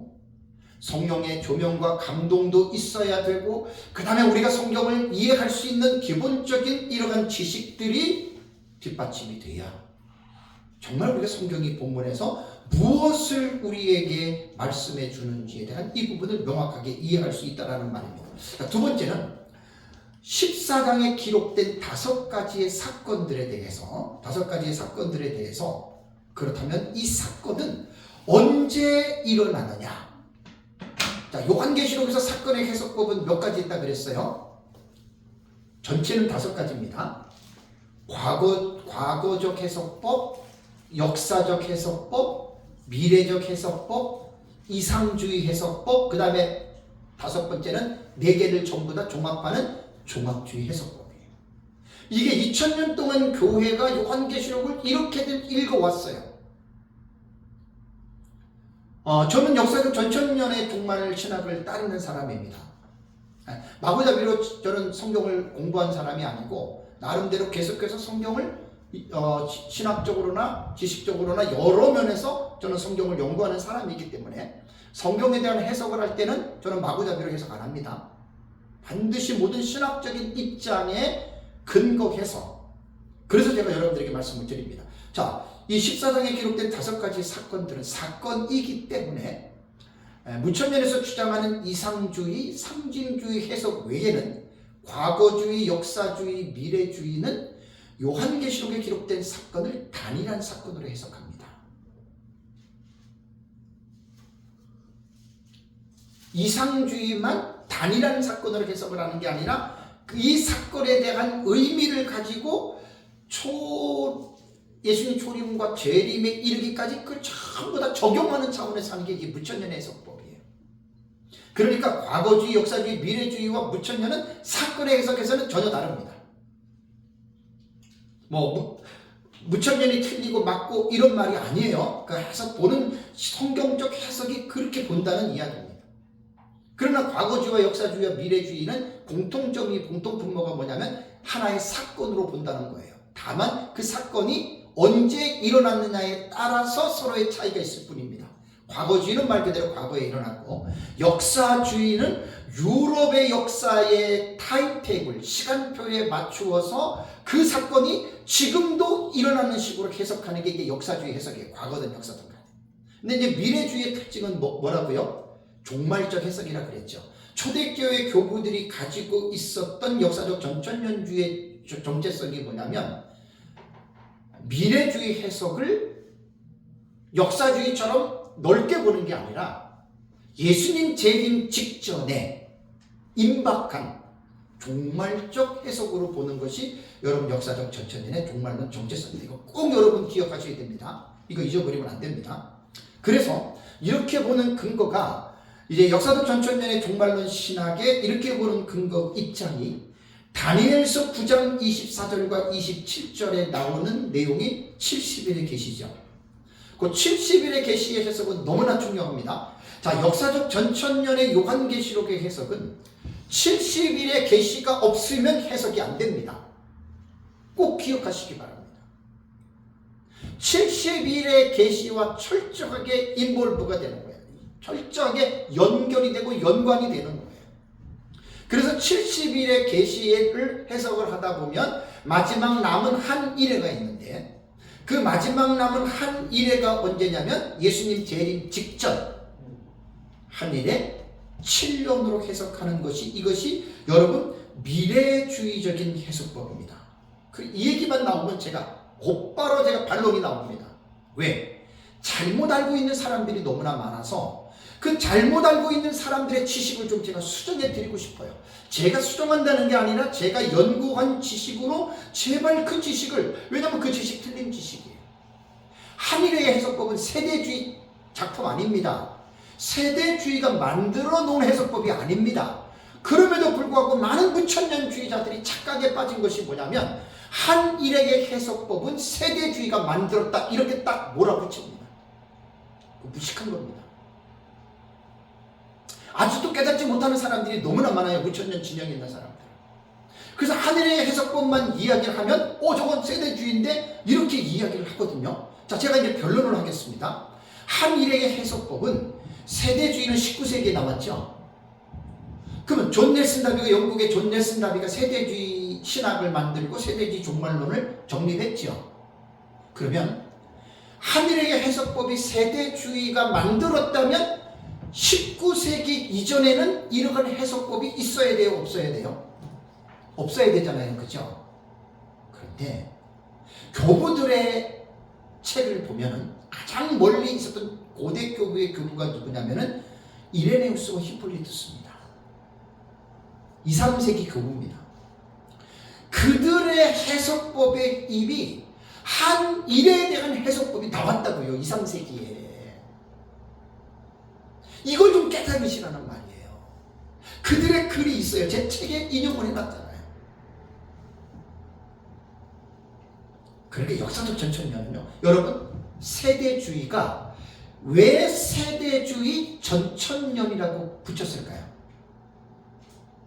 성령의 조명과 감동도 있어야 되고, 그 다음에 우리가 성경을 이해할 수 있는 기본적인 이러한 지식들이 뒷받침이 돼야 정말 우리가 성경이 본문에서 무엇을 우리에게 말씀해 주는지에 대한 이 부분을 명확하게 이해할 수 있다는 말입니다. 두 번째는 14장에 기록된 5가지의 사건들에 대해서 그렇다면 이 사건은 언제 일어나느냐? 자, 요한계시록에서 사건의 해석법은 몇 가지 있다 그랬어요? 전체는 5가지입니다. 과거적 해석법, 역사적 해석법, 미래적 해석법, 이상주의 해석법, 그 다음에 5번째는 4개를 전부 다 종합하는 종합주의 해석법이에요. 이게 2000년 동안 교회가 요한계시록을 이렇게들 읽어왔어요. 저는 역사적 전천년의 종말 신학을 따르는 사람입니다. 마구잡이로 저는 성경을 공부한 사람이 아니고 나름대로 계속해서 성경을 신학적으로나 지식적으로나 여러 면에서 저는 성경을 연구하는 사람이기 때문에 성경에 대한 해석을 할 때는 저는 마구잡이로 해석 안 합니다. 반드시 모든 신학적인 입장에 근거해서, 그래서 제가 여러분들에게 말씀을 드립니다. 자, 이 14장에 기록된 5가지 사건들은 사건이기 때문에 무천년에서 주장하는 이상주의, 상징주의 해석 외에는 과거주의, 역사주의, 미래주의는 요한계시록에 기록된 사건을 단일한 사건으로 해석합니다. 이상주의만 단일한 사건으로 해석을 하는 게 아니라 이 사건에 대한 의미를 가지고 예수님 초림과 재림에 이르기까지 그걸 전부 다 적용하는 차원에서 하는 게 이게 무천년의 해석법이에요. 그러니까 과거주의, 역사주의, 미래주의와 무천년은 사건의 해석에서는 전혀 다릅니다. 무천년이 틀리고 맞고 이런 말이 아니에요. 그 해석 보는 성경적 해석이 그렇게 본다는 이야기입니다. 그러나 과거주의와 역사주의와 미래주의는 공통분모가 뭐냐면 하나의 사건으로 본다는 거예요. 다만 그 사건이 언제 일어났느냐에 따라서 서로의 차이가 있을 뿐입니다. 과거주의는 말 그대로 과거에 일어났고, 역사주의는 유럽의 역사의 타임테이블, 시간표에 맞추어서 그 사건이 지금도 일어나는 식으로 해석하는 게 이게 역사주의 해석이에요. 과거든 역사든 간에. 근데 이제 미래주의의 특징은 뭐라고요? 종말적 해석이라 그랬죠. 초대교회 교부들이 가지고 있었던 역사적 전천년주의 정체성이 뭐냐면, 미래주의 해석을 역사주의처럼 넓게 보는 게 아니라 예수님 재림 직전에 임박한 종말적 해석으로 보는 것이 여러분 역사적 전천년의 종말론 정체성입니다. 이거 꼭 여러분 기억하셔야 됩니다. 이거 잊어버리면 안 됩니다. 그래서 이렇게 보는 근거가 이제 역사적 전천년의 종말론 신학에 이렇게 보는 근거 입장이 다니엘서 9장 24절과 27절에 나오는 내용이 70일의 계시죠. 그 70일의 계시의 해석은 너무나 중요합니다. 자, 역사적 전천년의 요한계시록의 해석은 70일의 계시가 없으면 해석이 안 됩니다. 꼭 기억하시기 바랍니다. 70일의 계시와 철저하게 인볼브가 되는 거예요. 철저하게 연결이 되고 연관이 되는 거예요. 그래서 70일의 계시를 해석을 하다 보면 마지막 남은 한 일회가 있는데, 그 마지막 남은 한 일회가 언제냐면 예수님 재림 직전 한 일회 7년으로 해석하는 것이, 이것이 여러분 미래주의적인 해석법입니다. 이 얘기만 나오면 곧바로 반론이 나옵니다. 왜? 잘못 알고 있는 사람들이 너무나 많아서 그 잘못 알고 있는 사람들의 지식을 좀 제가 수정해 드리고 싶어요. 제가 수정한다는 게 아니라 제가 연구한 지식으로 제발 그 지식을, 왜냐하면 그 지식 틀린 지식이에요. 한일의 해석법은 세대주의 작품 아닙니다. 세대주의가 만들어 놓은 해석법이 아닙니다. 그럼에도 불구하고 많은 무천년주의자들이 착각에 빠진 것이 뭐냐면, 한일의 해석법은 세대주의가 만들었다 이렇게 딱 몰아붙입니다. 무식한 겁니다. 아직도 깨닫지 못하는 사람들이 너무나 많아요. 무천년 진영에 있는 사람들. 그래서 하늘의 해석법만 이야기를 하면 저건 세대주의인데 이렇게 이야기를 하거든요. 자, 제가 이제 변론을 하겠습니다. 한일의 해석법은, 세대주의는 19세기에 나왔죠. 그러면 영국의 존 넬슨 다비가 세대주의 신학을 만들고 세대주의 종말론을 정립했죠. 그러면 한일의 해석법이 세대주의가 만들었다면 19세기 이전에는 이러한 해석법이 있어야 돼요? 없어야 돼요? 없어야 되잖아요. 그죠? 그런데 교부들의 책을 보면은 가장 멀리 있었던 고대 교부의 교부가 누구냐면은 이레네우스와 히폴리투스입니다. 2, 3세기 교부입니다. 그들의 해석법의 입이 한일에 대한 해석법이 나왔다고요. 2, 3세기에. 이걸 좀 깨달으시라는 말이에요. 그들의 글이 있어요. 제 책에 인용을 해놨잖아요. 그러니까 역사적 전천년은요, 여러분, 세대주의가 왜 세대주의 전천년이라고 붙였을까요?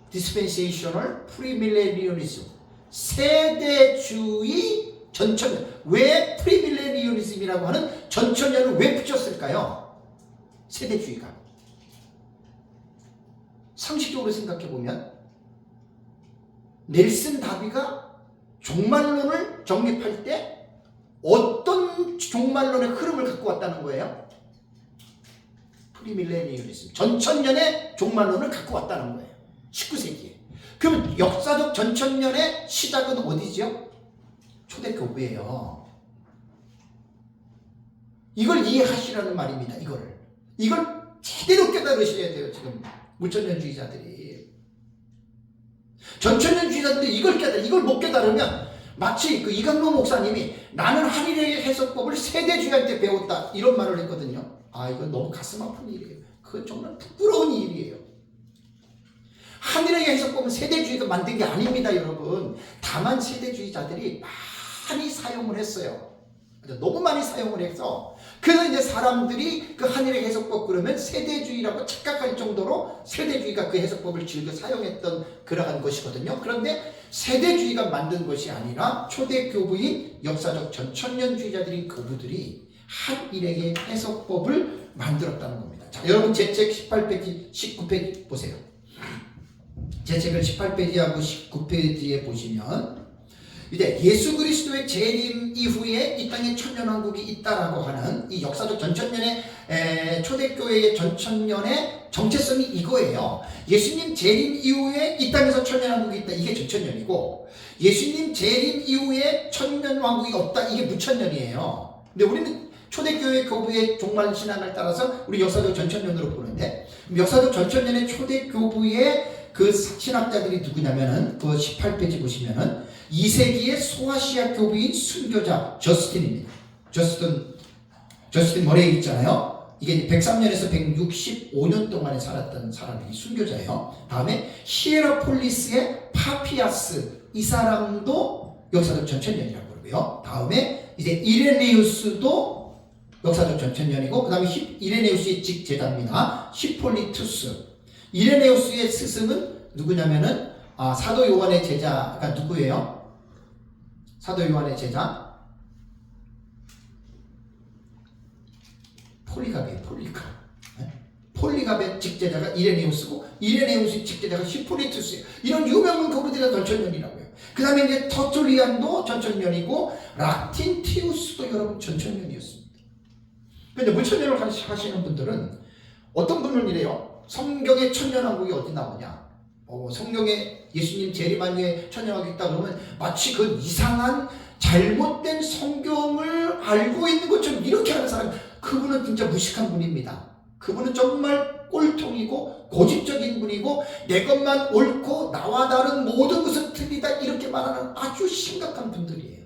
Dispensational Premillennialism, 세대주의 전천년. 왜 프리밀레니얼리즘이라고 하는 전천년을 왜 붙였을까요? 세대주의가. 상식적으로 생각해보면 넬슨 다비가 종말론을 정립할 때 어떤 종말론의 흐름을 갖고 왔다는 거예요? 프리밀레니얼리즘, 전천년의 종말론을 갖고 왔다는 거예요. 19세기에. 그럼 역사적 전천년의 시작은 어디죠? 초대교부예요. 이걸 이해하시라는 말입니다. 이걸 제대로 깨달으셔야 돼요. 지금 무천년주의자들이. 전천년주의자들이 이걸 못 깨달으면 마치 그 이강로 목사님이 나는 한일의 해석법을 세대주의한테 배웠다 이런 말을 했거든요. 아, 이건 너무 가슴 아픈 일이에요. 그건 정말 부끄러운 일이에요. 한일의 해석법은 세대주의가 만든 게 아닙니다, 여러분. 다만 세대주의자들이 많이 사용을 했어요. 너무 많이 사용을 해서 그래서 이제 사람들이 그 한일의 해석법 그러면 세대주의라고 착각할 정도로 세대주의가 그 해석법을 즐겨 사용했던 그러한 것이거든요. 그런데 세대주의가 만든 것이 아니라 초대 교부인 역사적 전천년주의자들인 교부들이 한일의 해석법을 만들었다는 겁니다. 자, 여러분 제 책 18페이지, 19페이지 보세요. 제 책을 18페이지하고 19페이지에 보시면 이제 예수 그리스도의 재림 이후에 이 땅에 천년왕국이 있다라고 하는 이 역사적 전천년의 초대교회의 전천년의 정체성이 이거예요. 예수님 재림 이후에 이 땅에서 천년왕국이 있다. 이게 전천년이고 예수님 재림 이후에 천년왕국이 없다. 이게 무천년이에요. 근데 우리는 초대교회 교부의 종말 신앙을 따라서 우리 역사적 전천년으로 보는데 역사적 전천년의 초대교부의 그 신학자들이 누구냐면은 그 18페이지 보시면은 2세기의 소아시아 교부인 순교자 저스틴입니다. 저스틴 머레이 있잖아요. 이게 103년에서 165년 동안에 살았던 사람이 순교자예요. 다음에 히에라폴리스의 파피아스 이 사람도 역사적 전천년이라고 그러고요. 다음에 이제 이레네우스도 역사적 전천년이고 그 다음에 이레네우스의 직제자입니다. 히폴리투스. 이레네우스의 스승은 누구냐면은 사도 요한의 제자가 누구예요? 사도 요한의 제자 폴리갑이에요. 폴리갑의 직제자가 이레네우스고 이레네우스의 직제자가 히폴리투스예요. 이런 유명한 그분들이 전천년이라고요. 그 다음에 이제 터툴리안도 전천년이고 락틴티우스도 여러분 전천년이었습니다. 근데 무천년을 하시는 분들은 어떤 분은 이래요. 성경에 천년왕국이 어디 나오냐? 성경에 예수님 재림한 후에 천년왕국이 있다 그러면 마치 그 이상한 잘못된 성경을 알고 있는 것처럼 이렇게 하는 사람, 그분은 진짜 무식한 분입니다. 그분은 정말 꼴통이고 고집적인 분이고 내 것만 옳고 나와 다른 모든 것은 틀리다 이렇게 말하는 아주 심각한 분들이에요.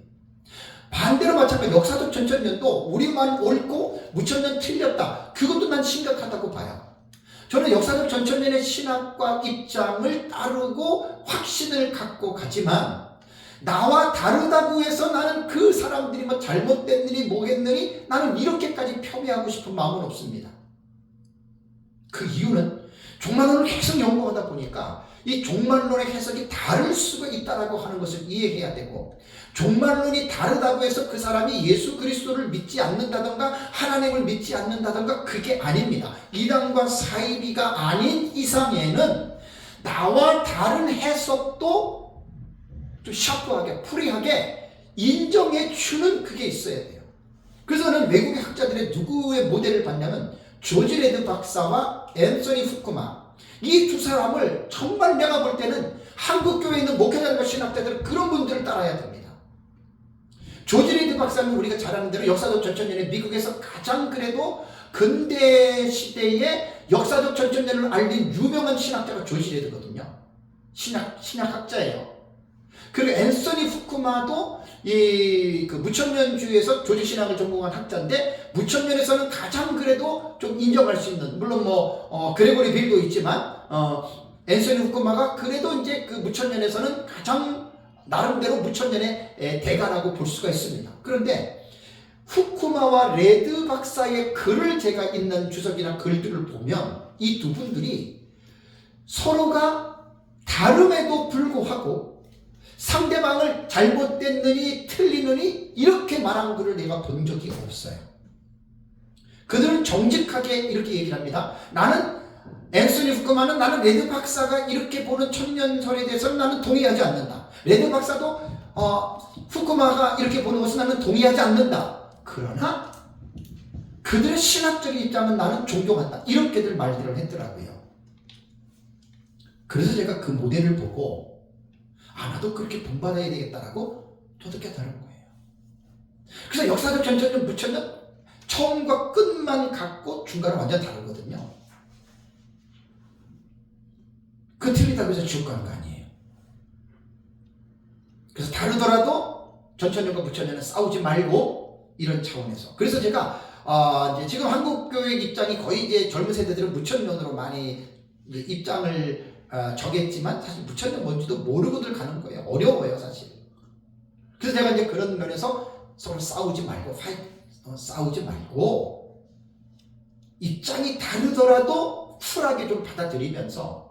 반대로 마찬가지 역사적 전천년도 우리만 옳고 무천년 틀렸다. 그것도 난 심각하다고 봐요. 저는 역사적 전천년의 신학과 입장을 따르고 확신을 갖고 가지만 나와 다르다고 해서 나는 그 사람들이 뭐 잘못됐느니 뭐겠느니 나는 이렇게까지 폄훼하고 싶은 마음은 없습니다. 그 이유는 종말론을 계속 연구하다 보니까 이 종말론의 해석이 다를 수가 있다라고 하는 것을 이해해야 되고 종말론이 다르다고 해서 그 사람이 예수 그리스도를 믿지 않는다던가 하나님을 믿지 않는다던가 그게 아닙니다. 이단과 사이비가 아닌 이상에는 나와 다른 해석도 좀 샤프하게 프리하게 인정해 주는 그게 있어야 돼요. 그래서 저는 외국의 학자들의 누구의 모델을 봤냐면 조지 레드 박사와 앤서니 후쿠마 이 두 사람을 정말 내가 볼 때는 한국 교회에 있는 목회자들과 신학자들은 그런 분들을 따라야 됩니다. 조지 레드 박사는 우리가 잘 아는 대로 역사적 전천년에 미국에서 가장 그래도 근대 시대의 역사적 전천년을 알린 유명한 신학자가 조지 레드거든요. 신학학자예요. 그리고 앤서니 후쿠마도 그 무천년주의에서 조지 신학을 전공한 학자인데 무천년에서는 가장 그래도 좀 인정할 수 있는, 물론 그레고리 빌도 있지만 앤서니 후쿠마가 그래도 이제 그 무천년에서는 가장 나름대로 무천년의 대가라고 볼 수가 있습니다. 그런데 후쿠마와 레드 박사의 글을 제가 읽는 주석이나 글들을 보면 이 두 분들이 서로가 다름에도 불구하고 상대방을 잘못됐느니 틀리느니 이렇게 말한 글을 내가 본 적이 없어요. 그들은 정직하게 이렇게 얘기를 합니다. 나는 앤서니 후쿠마는 나는 레드 박사가 이렇게 보는 천년설에 대해서는 나는 동의하지 않는다. 레드 박사도 후쿠마가 이렇게 보는 것은 나는 동의하지 않는다. 그러나 그들의 신학적인 입장은 나는 존경한다. 이렇게들 말들을 했더라고요. 그래서 제가 그 모델을 보고 나도 그렇게 본받아야 되겠다라고 저도 깨달은 거예요. 그래서 역사적 전천년, 무천년 처음과 끝만 같고 중간은 완전 다르거든요. 그렇다고 해서 지옥 가는 거 아니에요. 그래서 다르더라도 전천년과 부천년은 싸우지 말고 이런 차원에서. 그래서 제가 이제 지금 한국 교회 입장이 거의 이제 젊은 세대들은 무천년으로 많이 이제 입장을 정했지만 사실 무천년 뭔지도 모르고들 가는 거예요. 어려워요 사실. 그래서 제가 이제 그런 면에서 서로 싸우지 말고 싸우지 말고 입장이 다르더라도 쿨하게 좀 받아들이면서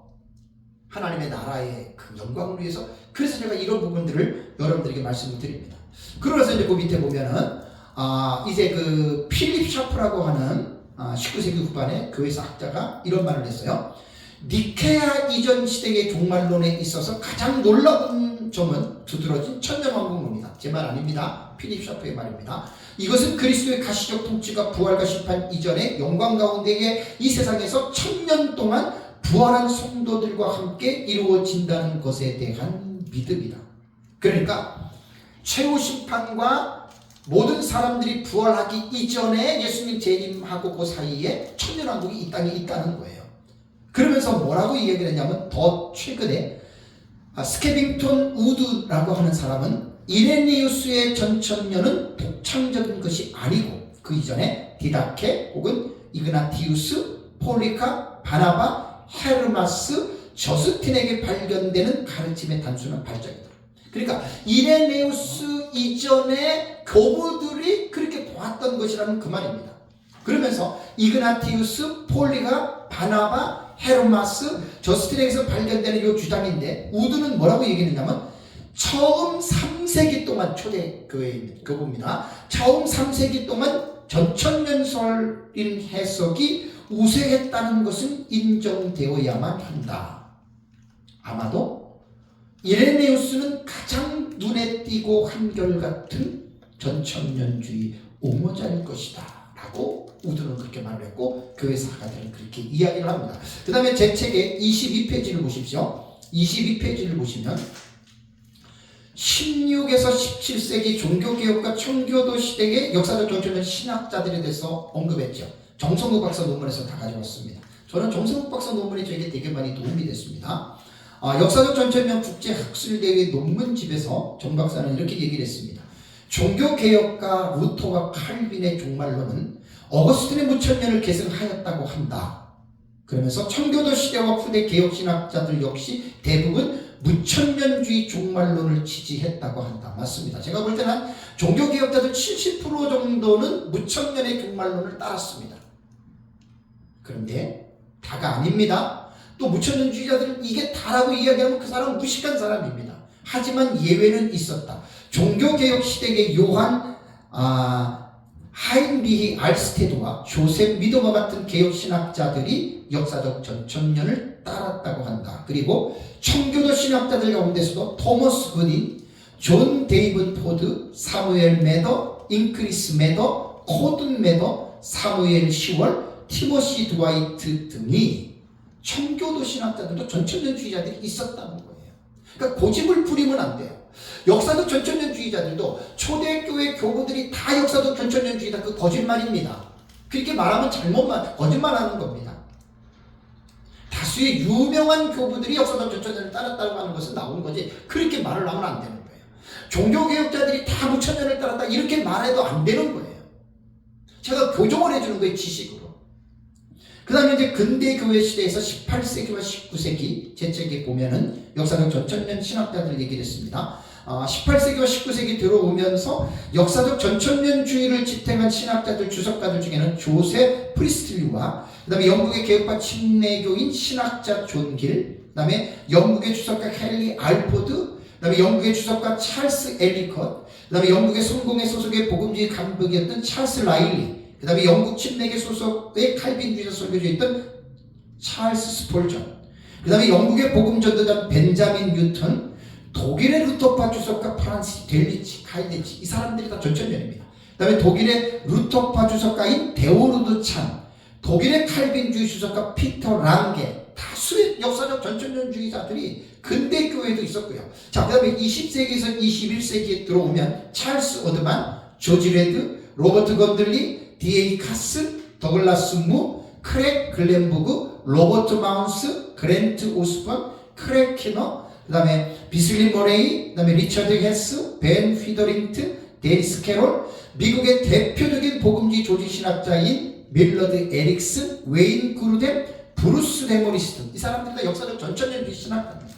하나님의 나라의 그 영광을 위해서. 그래서 제가 이런 부분들을 여러분들에게 말씀을 드립니다. 그러면서 이제 그 밑에 보면은 이제 그 필립 샤프라고 하는 19세기 후반에 교회사 학자가 이런 말을 했어요. 니케아 이전 시대의 종말론에 있어서 가장 놀라운 점은 두드러진 천년왕국론이다. 제 말 아닙니다. 필립 샤프의 말입니다. 이것은 그리스도의 가시적 통치가 부활과 심판 이전의 영광 가운데에 이 세상에서 1000년 동안 부활한 성도들과 함께 이루어진다는 것에 대한 믿음이다. 그러니까 최후 심판과 모든 사람들이 부활하기 이전에 예수님 재림하고 그 사이에 천년왕국이 이 땅에 있다는 거예요. 그러면서 뭐라고 이야기를 했냐면 더 최근에 스케빙톤 우드라고 하는 사람은 이레니우스의 전천년은 독창적인 것이 아니고 그 이전에 디다케 혹은 이그나티우스, 폴리카, 바나바, 헤르마스, 저스틴에게 발견되는 가르침의 단순한 발전이다. 그러니까 이레네우스 이전에 교부들이 그렇게 보았던 것이라는 그 말입니다. 그러면서 이그나티우스, 폴리가, 바나바, 헤르마스, 저스틴에게서 발견되는 이 주장인데 우드는 뭐라고 얘기했냐면 처음 3세기 동안 초대교회입니다. 교부입니다. 처음 3세기 동안 전천년설인 해석이 우세했다는 것은 인정되어야만 한다. 아마도 이레네우스는 가장 눈에 띄고 한결같은 전천년주의 옹호자일 것이다 라고 우드는 그렇게 말을 했고 교회 사가들은 그렇게 이야기를 합니다. 그 다음에 제 책의 22페이지를 보십시오. 22페이지를 보시면 16에서 17세기 종교개혁과 청교도 시대의 역사적 전천년 신학자들에 대해서 언급했죠. 정성국 박사 논문에서 다 가져왔습니다. 저는 정성국 박사 논문이 저에게 되게 많이 도움이 됐습니다. 역사적 전천년 국제학술대회 논문집에서 정 박사는 이렇게 얘기를 했습니다. 종교개혁가 루터와 칼빈의 종말론은 어거스틴의 무천년을 계승하였다고 한다. 그러면서 청교도 시대와 후대 개혁신학자들 역시 대부분 무천년주의 종말론을 지지했다고 한다. 맞습니다. 제가 볼 때는 한 종교개혁자들 70% 정도는 무천년의 종말론을 따랐습니다. 그런데 다가 아닙니다. 또 무천년주의자들은 이게 다라고 이야기하면 그 사람은 무식한 사람입니다. 하지만 예외는 있었다. 종교개혁 시대의 요한 하인리히 알스테드와 조셉 미도와 같은 개혁신학자들이 역사적 전천년을 따랐다고 한다. 그리고 청교도 신학자들 가운데서도 토머스 그린, 존 데이븐 포드, 사무엘 매더, 인크리스 매더, 코든 매더, 사무엘 시월, 티모시 드와이트 등이 청교도 신학자들도 전천년주의자들이 있었다는 거예요. 그러니까 고집을 부리면 안 돼요. 역사적 전천년주의자들도 초대교회 교부들이 다 역사적 전천년주의다. 그 거짓말입니다. 그렇게 말하면 거짓말하는 겁니다. 다수의 유명한 교부들이 역사적 전천년을 따랐다고 하는 것은 나오는 거지 그렇게 말을 하면 안 되는 거예요. 종교개혁자들이 다 무천년을 따랐다 이렇게 말해도 안 되는 거예요. 제가 교정을 해주는 거예요. 지식으로. 그 다음에 이제 근대교회 시대에서 18세기와 19세기 제 책에 보면은 역사적 전천년 신학자들 얘기를 했습니다. 18세기와 19세기 들어오면서 역사적 전천년주의를 지탱한 신학자들 주석가들 중에는 조셉 프리스틀리와 그 다음에 영국의 개혁파 침례교인 신학자 존 길, 그 다음에 영국의 주석가 헨리 알포드, 그 다음에 영국의 주석가 찰스 엘리컷, 그 다음에 영국의 성공회 소속의 복음주의 감독이었던 찰스 라일리, 그 다음에 영국 침례교 소속의 칼빈주의자 설교주였던 찰스 스폴전, 그 다음에 영국의 복음전도자 벤자민 뉴턴, 독일의 루터파 주석가 프란시 델리치, 카이데치, 이 사람들이 다 전천년입니다. 그 다음에 독일의 루터파 주석가인 데오르드 찬, 독일의 칼빈주의 주석가 피터 랑게, 다수의 역사적 전천년주의자들이 근대교회에도 있었고요. 자, 그 다음에 20세기에서 21세기에 들어오면 찰스 오드만, 조지 레드, 로버트 건들리, D.A. 카슨, 더글라스 무, 크랙 글렌버그, 로버트 마운스, 그랜트 오스번, 크래키너, 그 다음에 비슬리 모레이, 그 다음에 리처드 헤스, 벤 휘더링튼, 데니스 캐롤, 미국의 대표적인 복음주의 조직 신학자인 밀러드 에릭슨, 웨인 그루뎀, 브루스 데모리스트, 이 사람들 다 역사적 전천년 신학자입니다.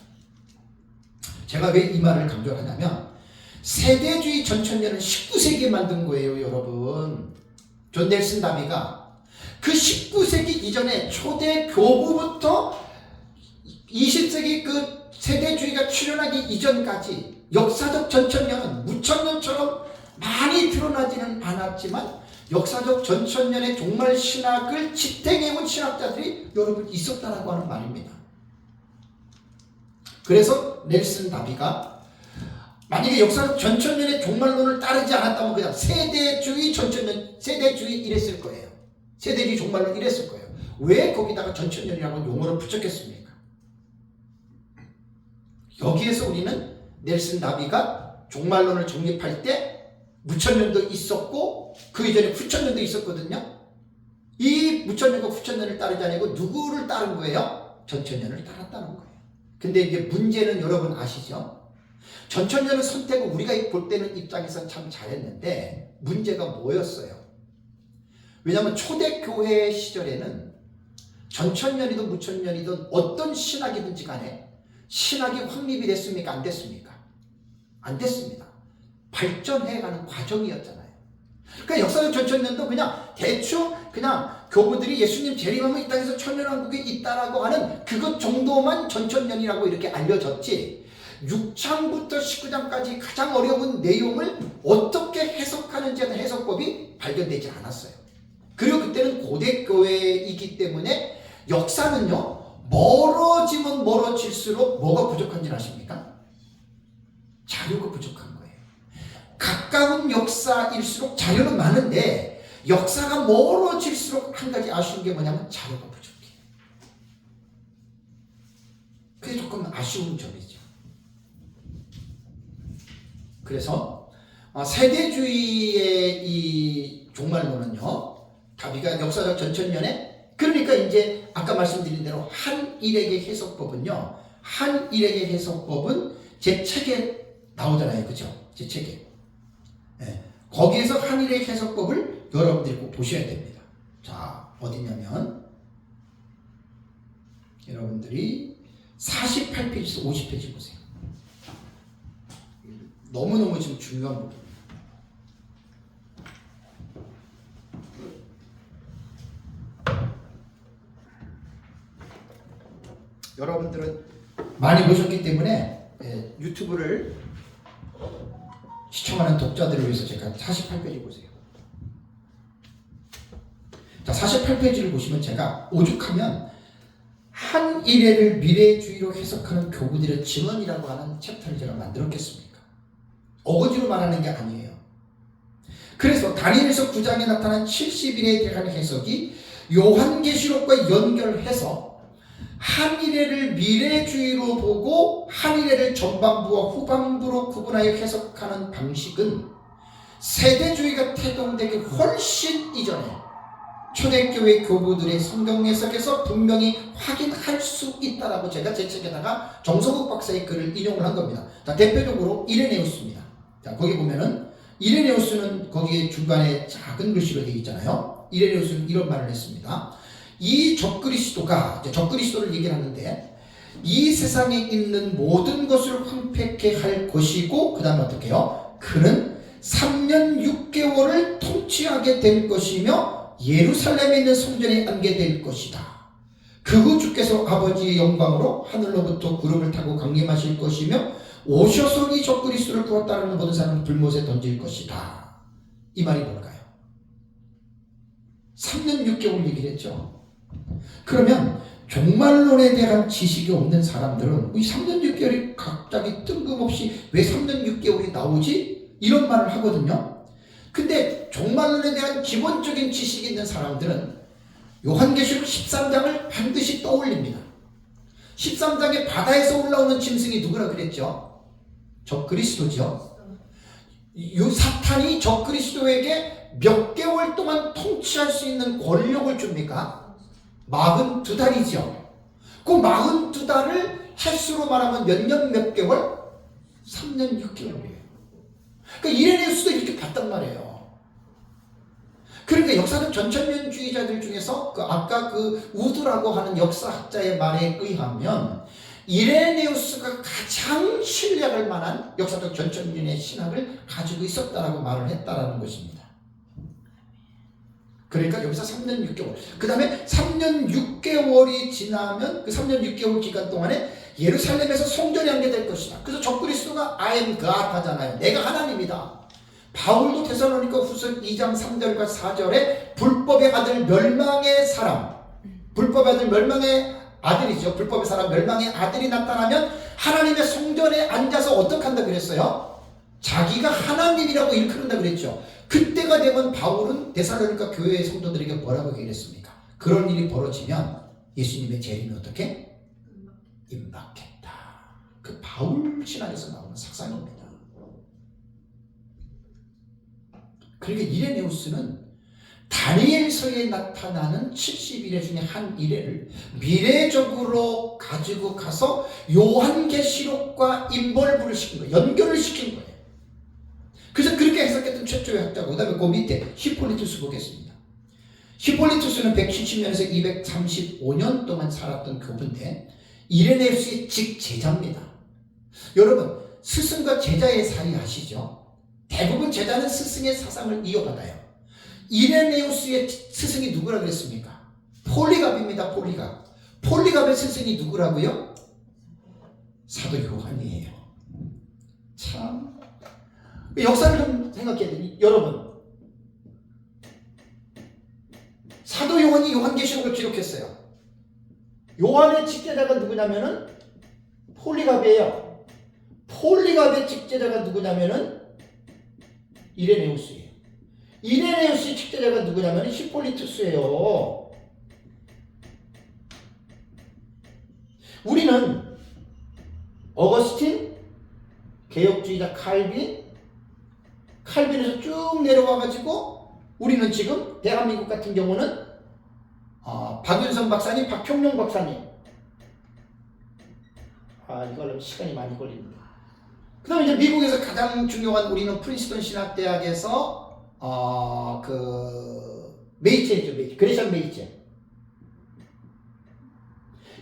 제가 왜 이 말을 강조하냐면 세대주의 전천년은 19세기에 만든 거예요, 여러분. 존 넬슨 다비가 그 19세기 이전에 초대 교부부터 20세기 그 세대주의가 출현하기 이전까지 역사적 전천년은 무천년처럼 많이 드러나지는 않았지만 역사적 전천년의 종말 신학을 지탱해온 신학자들이 여러분 있었다라고 하는 말입니다. 그래서 넬슨 다비가 만약에 역사적 전천년의 종말론을 따르지 않았다면 그냥 세대주의 전천년, 세대주의 이랬을 거예요. 세대주의 종말론 이랬을 거예요. 왜 거기다가 전천년이라고 용어를 붙였겠습니까? 여기에서 우리는 넬슨 다비가 종말론을 정립할 때 무천년도 있었고 그 이전에 후천년도 있었거든요. 이 무천년과 후천년을 따르지 않고 누구를 따른 거예요? 전천년을 따랐다는 거예요. 근데 이제 문제는 여러분 아시죠? 전천년을 선택을 우리가 볼 때는 입장에서 참 잘했는데 문제가 뭐였어요? 왜냐하면 초대교회 시절에는 전천년이든 무천년이든 어떤 신학이든지 간에 신학이 확립이 됐습니까? 안 됐습니까? 안 됐습니다. 발전해가는 과정이었잖아요. 그러니까 역사적 전천년도 그냥 대충 그냥 교부들이 예수님 재림하면 이 땅에서 천년왕국이 있다라고 하는 그것 정도만 전천년이라고 이렇게 알려졌지 6장부터 19장까지 가장 어려운 내용을 어떻게 해석하는지 하는 해석법이 발견되지 않았어요. 그리고 그때는 고대교회이기 때문에 역사는요 멀어지면 멀어질수록 뭐가 부족한지 아십니까? 자료가 부족한 거예요. 가까운 역사일수록 자료는 많은데 역사가 멀어질수록 한 가지 아쉬운 게 뭐냐면 자료가 부족해. 그게 조금 아쉬운 점이죠. 그래서 세대주의의 이 종말론은요 다비가 역사적 전천년에 그러니까 이제 아까 말씀드린 대로 한일에게 해석법은요 한일에게 해석법은 제 책에 나오잖아요. 그죠? 제 책에. 네. 거기에서 한일의 해석법을 여러분들이 꼭 보셔야 됩니다. 자, 어디냐면 여러분들이 48페이지에서 50페이지 보세요. 너무너무 지금 중요한 부분입니다. 여러분들은 많이 보셨기 때문에 유튜브를 시청하는 독자들을 위해서 제가 48페이지 보세요. 자, 48페이지를 보시면 제가 오죽하면 한일애를 미래주의로 해석하는 교부들의 증언이라고 하는 챕터를 제가 만들었겠습니까? 어거지로 말하는 게 아니에요. 그래서 다니엘서 9장에 나타난 70일에 대한 해석이 요한계시록과 연결해서 한일애를 미래주의로 보고 한일애를 전반부와 후반부로 구분하여 해석하는 방식은 세대주의가 태동되기 훨씬 이전에 초대교회 교부들의 성경 해석에서 분명히 확인할 수 있다라고 제가 제 책에다가 정성욱 박사의 글을 인용을 한 겁니다. 자, 대표적으로 이레네우스입니다. 자, 거기 보면은 이레네우스는 거기에 중간에 작은 글씨로 되어 있잖아요. 이레네우스는 이런 말을 했습니다. 이 적그리스도가 적그리스도를 얘기를 하는데 이 세상에 있는 모든 것을 황폐케 할 것이고 그 다음에 어떻게 해요? 그는 3년 6개월을 통치하게 될 것이며 예루살렘에 있는 성전에 앉게 될 것이다. 그 후 주께서 아버지의 영광으로 하늘로부터 구름을 타고 강림하실 것이며 오셔서 이 적그리스도를 구워 따르는 모든 사람을 불못에 던질 것이다. 이 말이 뭘까요? 3년 6개월 얘기를 했죠. 그러면 종말론에 대한 지식이 없는 사람들은 이 3년 6개월이 갑자기 뜬금없이 왜 3년 6개월이 나오지? 이런 말을 하거든요. 근데 종말론에 대한 기본적인 지식이 있는 사람들은 요한계시록 13장을 반드시 떠올립니다. 13장에 바다에서 올라오는 짐승이 누구라 그랬죠? 적그리스도죠. 이 사탄이 적그리스도에게 몇 개월 동안 통치할 수 있는 권력을 줍니까? 42달이죠. 그 42달을 횟수로 말하면 몇 년 몇 개월? 3년 6개월이에요. 그러니까 이레네우스도 이렇게 봤단 말이에요. 그러니까 역사는 전천년주의자들 중에서 아까 우드라고 하는 역사학자의 말에 의하면 이레네우스가 가장 신뢰할 만한 역사적 전천년의 신학을 가지고 있었다라고 말을 했다라는 것입니다. 그러니까 여기서 3년 6개월. 그 다음에 3년 6개월이 지나면 그 3년 6개월 기간 동안에 예루살렘에서 성전이 안개될 것이다. 그래서 적그리스도가 I am God 하잖아요. 내가 하나님이다. 바울도 데살로니가 후서 2장 3절과 4절에 불법의 아들 멸망의 사람, 불법의 아들 멸망의 아들이죠. 불법의 사람 멸망의 아들이 나타나면 하나님의 성전에 앉아서 어떻게 한다 그랬어요? 자기가 하나님이라고 일컬는다 그랬죠. 그때가 되면 바울은 데살로니가 교회의 성도들에게 뭐라고 얘기했습니까? 그런 일이 벌어지면 예수님의 재림이 어떻게? 임박했다. 그 바울 신학에서 나오는 sak상입니다. 그러니까 이레네우스는 다니엘서에 나타나는 70일의 중에 한 일회를 미래적으로 가지고 가서 요한계시록과 인벌브를 시킨 거예요. 연결을 시킨 거예요. 그래서 그렇게 해석했던 최초의 학자고, 그 다음에 그 밑에 히폴리투스 보겠습니다. 히폴리투스는 170년에서 235년 동안 살았던 그분인데 이레네우스의 직제자입니다. 여러분, 스승과 제자의 사이 아시죠? 대부분 제자는 스승의 사상을 이어받아요. 이레네우스의 스승이 누구라 그랬습니까? 폴리갑입니다. 폴리갑의 스승이 누구라고요? 사도 요한이에요. 참 역사를 좀 생각해야 되니 여러분, 사도 요한이 요한계시록을 기록했어요. 요한의 직제자가 누구냐면은 폴리갑이에요. 폴리갑의 직제자가 누구냐면은 이레네우스예요. 이레네우스의 직제자가 누구냐면은 히폴리투스예요. 우리는 어거스틴, 개혁주의자 칼빈에서 쭉 내려와가지고 우리는 지금 대한민국 같은 경우는 박윤선 박사님, 박형룡 박사님, 이걸로 시간이 많이 걸립니다. 그 다음에 이제 미국에서 가장 중요한 우리는 프린스턴 신학대학에서 메이체죠. 그레션 메이체.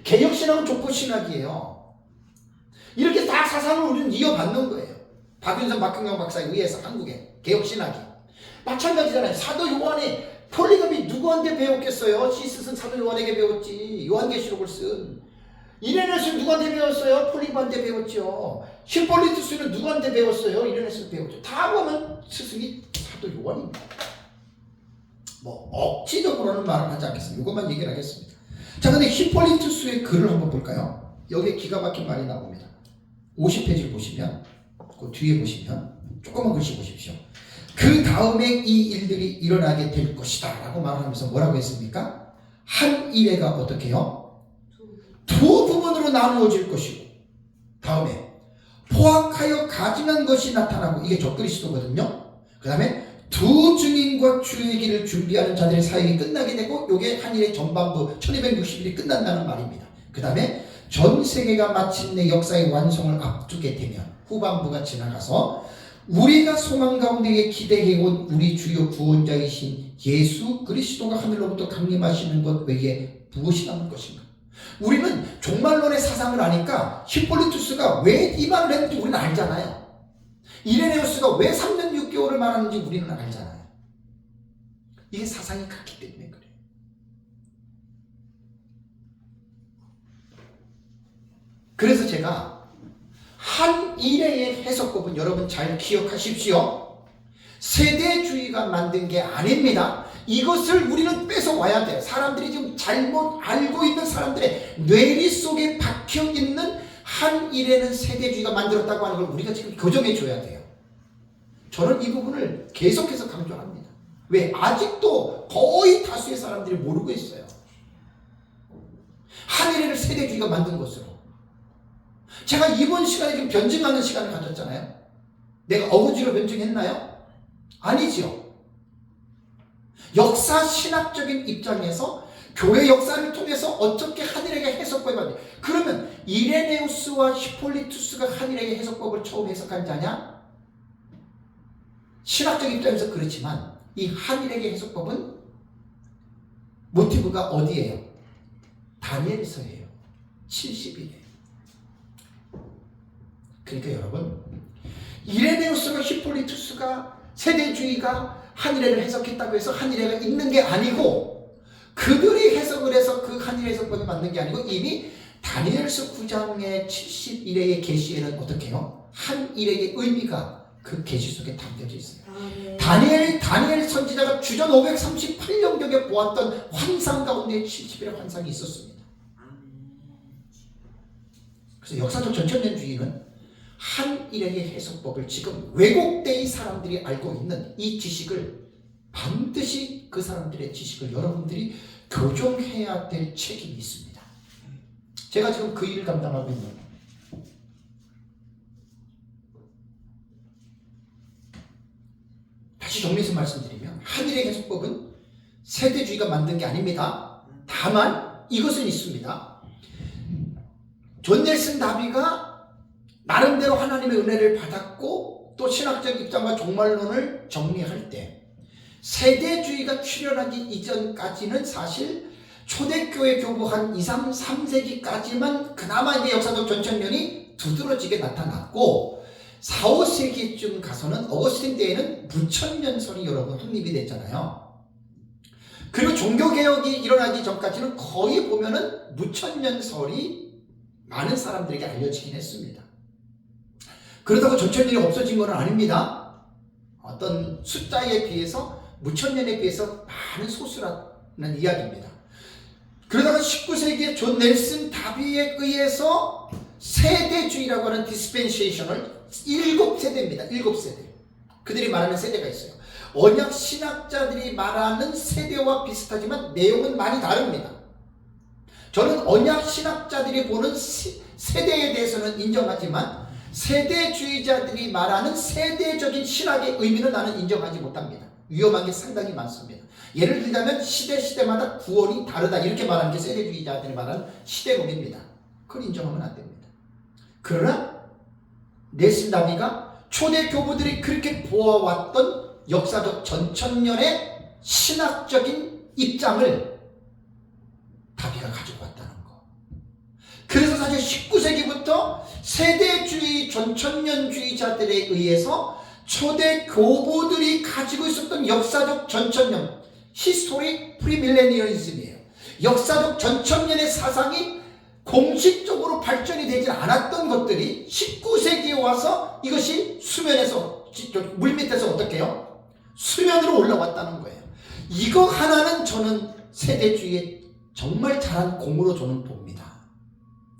개혁신학은 족보신학이에요. 이렇게 다 사상을 우리는 이어받는 거예요. 박윤선, 박형룡 박사에 의해서 한국의 개혁신학이. 마찬가지잖아요. 사도 요한이 폴리갑이 누구한테 배웠겠어요? 시스는 사도 요한에게 배웠지. 요한계시록을 쓴. 이레네우스는 누구한테 배웠어요? 폴리갑한테 배웠죠. 히폴리투스는 누구한테 배웠어요? 이레네우스는 배웠죠. 다 보면 스승이 사도 요한입니다. 뭐 억지적으로는 말을 하지 않겠습니다. 이것만 얘기를 하겠습니다. 자, 근데 히폴리투스의 글을 한번 볼까요? 여기에 기가 막힌 말이 나옵니다. 50페이지 보시면, 그 뒤에 보시면 조그만 글씨 보십시오. 그 다음에 이 일들이 일어나게 될 것이다 라고 말하면서 뭐라고 했습니까? 한 일회가 어떻게 해요? 두 부분으로 나누어질 것이고, 다음에 포악하여 가증한 것이 나타나고, 이게 적그리스도거든요. 그 다음에 두 증인과 주의 길을 준비하는 자들의 사역이 끝나게 되고, 이게 한 일의 전반부 1260일이 끝난다는 말입니다. 그 다음에 전 세계가 마침내 역사의 완성을 앞두게 되면 후반부가 지나가서 우리가 소망 가운데 기대해온 우리 주요 구원자이신 예수 그리스도가 하늘로부터 강림하시는 것 외에 무엇이 남을 것인가? 우리는 종말론의 사상을 아니까 히폴리투스가 왜 이 말을 했는지 우리는 알잖아요. 이레네우스가 왜 3년 6개월을 말하는지 우리는 알잖아요. 이게 사상이 같기 때문에 그래요. 그래서 제가 한 일회의 해석법은 여러분 잘 기억하십시오. 세대주의가 만든 게 아닙니다. 이것을 우리는 뺏어와야 돼요. 사람들이 지금 잘못 알고 있는 사람들의 뇌리 속에 박혀있는 한 일회는 세대주의가 만들었다고 하는 걸 우리가 지금 교정해 줘야 돼요. 저는 이 부분을 계속해서 강조합니다. 왜? 아직도 거의 다수의 사람들이 모르고 있어요. 한 일회를 세대주의가 만든 것으로. 제가 이번 시간에 지금 변증하는 시간을 가졌잖아요. 내가 어거지로 변증했나요? 아니지요. 역사 신학적인 입장에서 교회 역사를 통해서 어떻게 한일에게 해석법이 왔냐. 그러면 이레네우스와 히폴리투스가 한일에게 해석법을 처음 해석한 자냐? 신학적 입장에서 그렇지만 이 한일에게 해석법은 모티브가 어디예요? 다니엘서예요. 70이에요. 그러니까 여러분, 이레네우스가 히폴리투스가 세대주의가 한일애를 해석했다고 해서 한일애가 있는 게 아니고, 그들이 해석을 해서 그 한일 해석법이 맞는 게 아니고, 이미 다니엘서 9장의 71회의 계시에는 어떻게 해요? 한일의 의미가 그 계시 속에 담겨져 있어요. 다니엘 선지자가 주전 538년경에 보았던 환상 가운데 70일의 환상이 있었습니다. 그래서 역사적 전천년주의는 한일의 해석법을 지금 왜곡된 사람들이 알고 있는 이 지식을 반드시 그 사람들의 지식을 여러분들이 교정해야 될 책임이 있습니다. 제가 지금 그 일을 감당하고 있는 다시 정리해서 말씀드리면 한일의 해석법은 세대주의가 만든 게 아닙니다. 다만 이것은 있습니다. 존 넬슨 다비가 나름대로 하나님의 은혜를 받았고 또 신학적 입장과 종말론을 정리할 때 세대주의가 출현하기 이전까지는 사실 초대교회 교부 한 2, 3세기까지만 그나마 이제 역사적 전천년이 두드러지게 나타났고 4, 5세기쯤 가서는 어거스틴 때에는 무천년설이 여러분 확립이 됐잖아요. 그리고 종교개혁이 일어나기 전까지는 거의 보면은 무천년설이 많은 사람들에게 알려지긴 했습니다. 그렇다고 전천년이 없어진 건 아닙니다. 어떤 숫자에 비해서 무천년에 비해서 많은 소수라는 이야기입니다. 그러다가 19세기에 존 넬슨 다비에 의해서 세대주의라고 하는 디스펜세이션을 7세대입니다. 7세대. 그들이 말하는 세대가 있어요. 언약 신학자들이 말하는 세대와 비슷하지만 내용은 많이 다릅니다. 저는 언약 신학자들이 보는 세대에 대해서는 인정하지만 세대주의자들이 말하는 세대적인 신학의 의미는 나는 인정하지 못합니다. 위험한 게 상당히 많습니다. 예를 들자면 시대마다 구원이 다르다 이렇게 말하는 게 세대주의자들이 말하는 시대론입니다. 그걸 인정하면 안 됩니다. 그러나 넬슨 다비가 초대 교부들이 그렇게 보아왔던 역사적 전천년의 신학적인 입장을 다비가 가지고 왔다는 거. 그래서 사실 19세기부터 세대주의 전천년주의자들에 의해서 초대 교부들이 가지고 있었던 역사적 전천년, 히스토리 프리밀레니얼리즘이에요. 역사적 전천년의 사상이 공식적으로 발전이 되지 않았던 것들이 19세기에 와서 이것이 수면에서, 물밑에서 어떻게 해요? 수면으로 올라왔다는 거예요. 이거 하나는 저는 세대주의의 정말 잘한 공으로 저는 봅니다.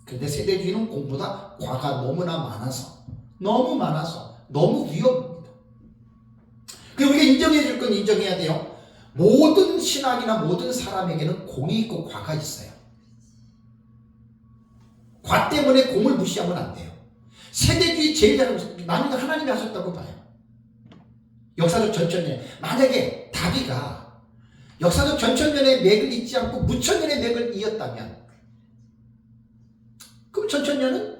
그런데 세대주의는 공보다 과가 너무나 많아서 너무 위험합니다. 그리고 우리가 인정해 줄 건 인정해야 돼요. 모든 신학이나 모든 사람에게는 공이 있고 과가 있어요. 과 때문에 공을 무시하면 안 돼요. 세대주의 제일 잘하는 것은 나는 하나님이 하셨다고 봐요. 역사적 전천년에 만약에 다비가 역사적 전천년의 맥을 잇지 않고 무천년의 맥을 이었다면 그럼 전천년은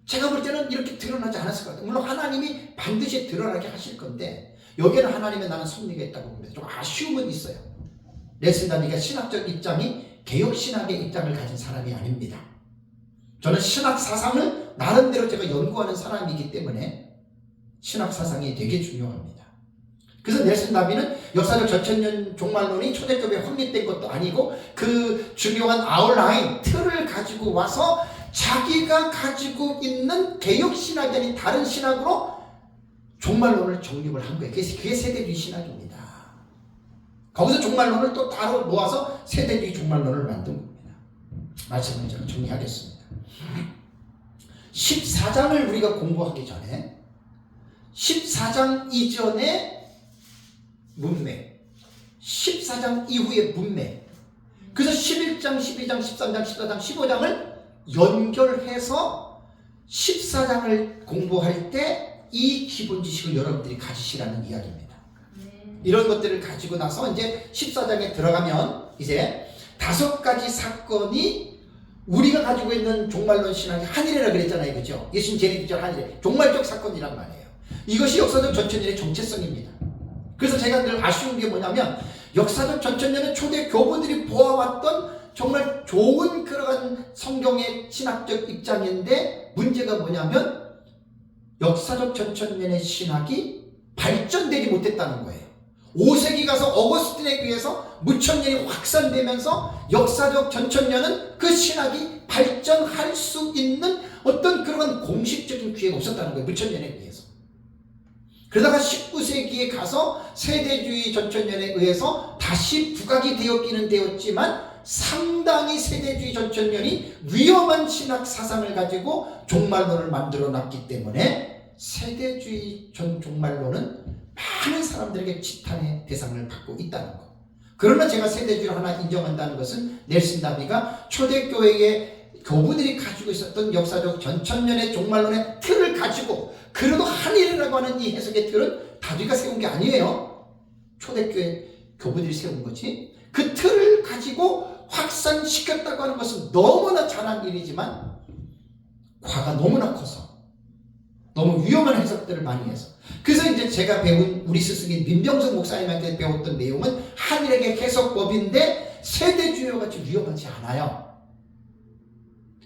제가 볼 때는 이렇게 드러나지 않았을 것 같아요. 물론 하나님이 반드시 드러나게 하실 건데 여기에는 하나님의 나는 섭리가 있다고 봅니다. 좀 아쉬움은 있어요. 넬슨 다비가 신학적 입장이 개혁신학의 입장을 가진 사람이 아닙니다. 저는 신학 사상을 나름대로 제가 연구하는 사람이기 때문에 신학 사상이 되게 중요합니다. 그래서 넬슨 다비는 역사적 전천년 종말론이 초대교회에 확립된 것도 아니고 그 중요한 아웃라인, 틀을 가지고 와서 자기가 가지고 있는 개혁신학이 아닌 다른 신학으로 종말론을 정립을 한 거예요. 그게 세대주의 신학입니다. 거기서 종말론을 또 따로 모아서 세대주의 종말론을 만든 겁니다. 말씀을 제가 정리하겠습니다. 14장을 우리가 공부하기 전에 14장 이전의 문맥, 14장 이후의 문맥, 그래서 11장, 12장, 13장, 14장, 15장을 연결해서 14장을 공부할 때 이 기본 지식을 여러분들이 가지시라는 이야기입니다. 이런 것들을 가지고 나서 이제 14장에 들어가면 이제 5가지 사건이 우리가 가지고 있는 종말론 신학의 한일이라 그랬잖아요. 그죠? 예수님 재림절 한일, 종말적 사건이란 말이에요. 이것이 역사적 전천년의 정체성입니다. 그래서 제가 늘 아쉬운 게 뭐냐면 역사적 전천년은 초대 교부들이 보아왔던 정말 좋은 그러한 성경의 신학적 입장인데 문제가 뭐냐면 역사적 전천년의 신학이 발전되지 못했다는 거예요. 5세기 가서 어거스틴에 의해서 무천년이 확산되면서 역사적 전천년은 그 신학이 발전할 수 있는 어떤 그런 공식적인 기회가 없었다는 거예요. 무천년에 의해서. 그러다가 19세기에 가서 세대주의 전천년에 의해서 다시 부각이 되었기는 되었지만 상당히 세대주의 전천년이 위험한 신학 사상을 가지고 종말론을 만들어 놨기 때문에 세대주의 종말론은 많은 사람들에게 지탄의 대상을 받고 있다는 것. 그러나 제가 세대주의를 하나 인정한다는 것은 넬슨 다비가 초대교회의 교부들이 가지고 있었던 역사적 전천년의 종말론의 틀을 가지고 그래도 한일이라고 하는 이 해석의 틀은 다비가 세운 게 아니에요. 초대교회 교부들이 세운 거지. 그 틀을 가지고 확산시켰다고 하는 것은 너무나 잘한 일이지만 과가 너무나 커서 너무 위험한 해석들을 많이 해서 그래서 이제 제가 배운 우리 스승인 민병성 목사님한테 배웠던 내용은 한일의 해석법인데 세대주의와 같이 위험하지 않아요.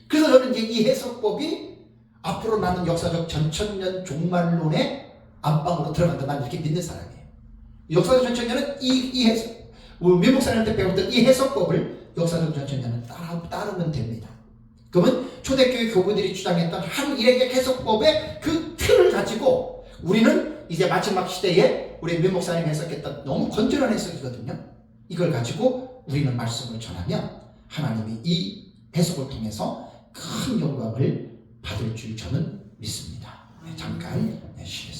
그래서 저는 이제 이 해석법이 앞으로 나는 역사적 전천년 종말론의 안방으로 들어간다. 난 이렇게 믿는 사람이에요. 역사적 전천년은 이 해석, 우리 민 목사님한테 배웠던 이 해석법을 역사적 전천년은 따르면 됩니다. 그러면 초대교회 교부들이 주장했던 한일의 해석법의 그 틀을 가지고 우리는 이제 마지막 시대에 우리 민 목사님이 해석했던 너무 건전한 해석이거든요. 이걸 가지고 우리는 말씀을 전하면 하나님이 이 해석을 통해서 큰 영광을 받을 줄 저는 믿습니다. 잠깐 쉬겠습니다.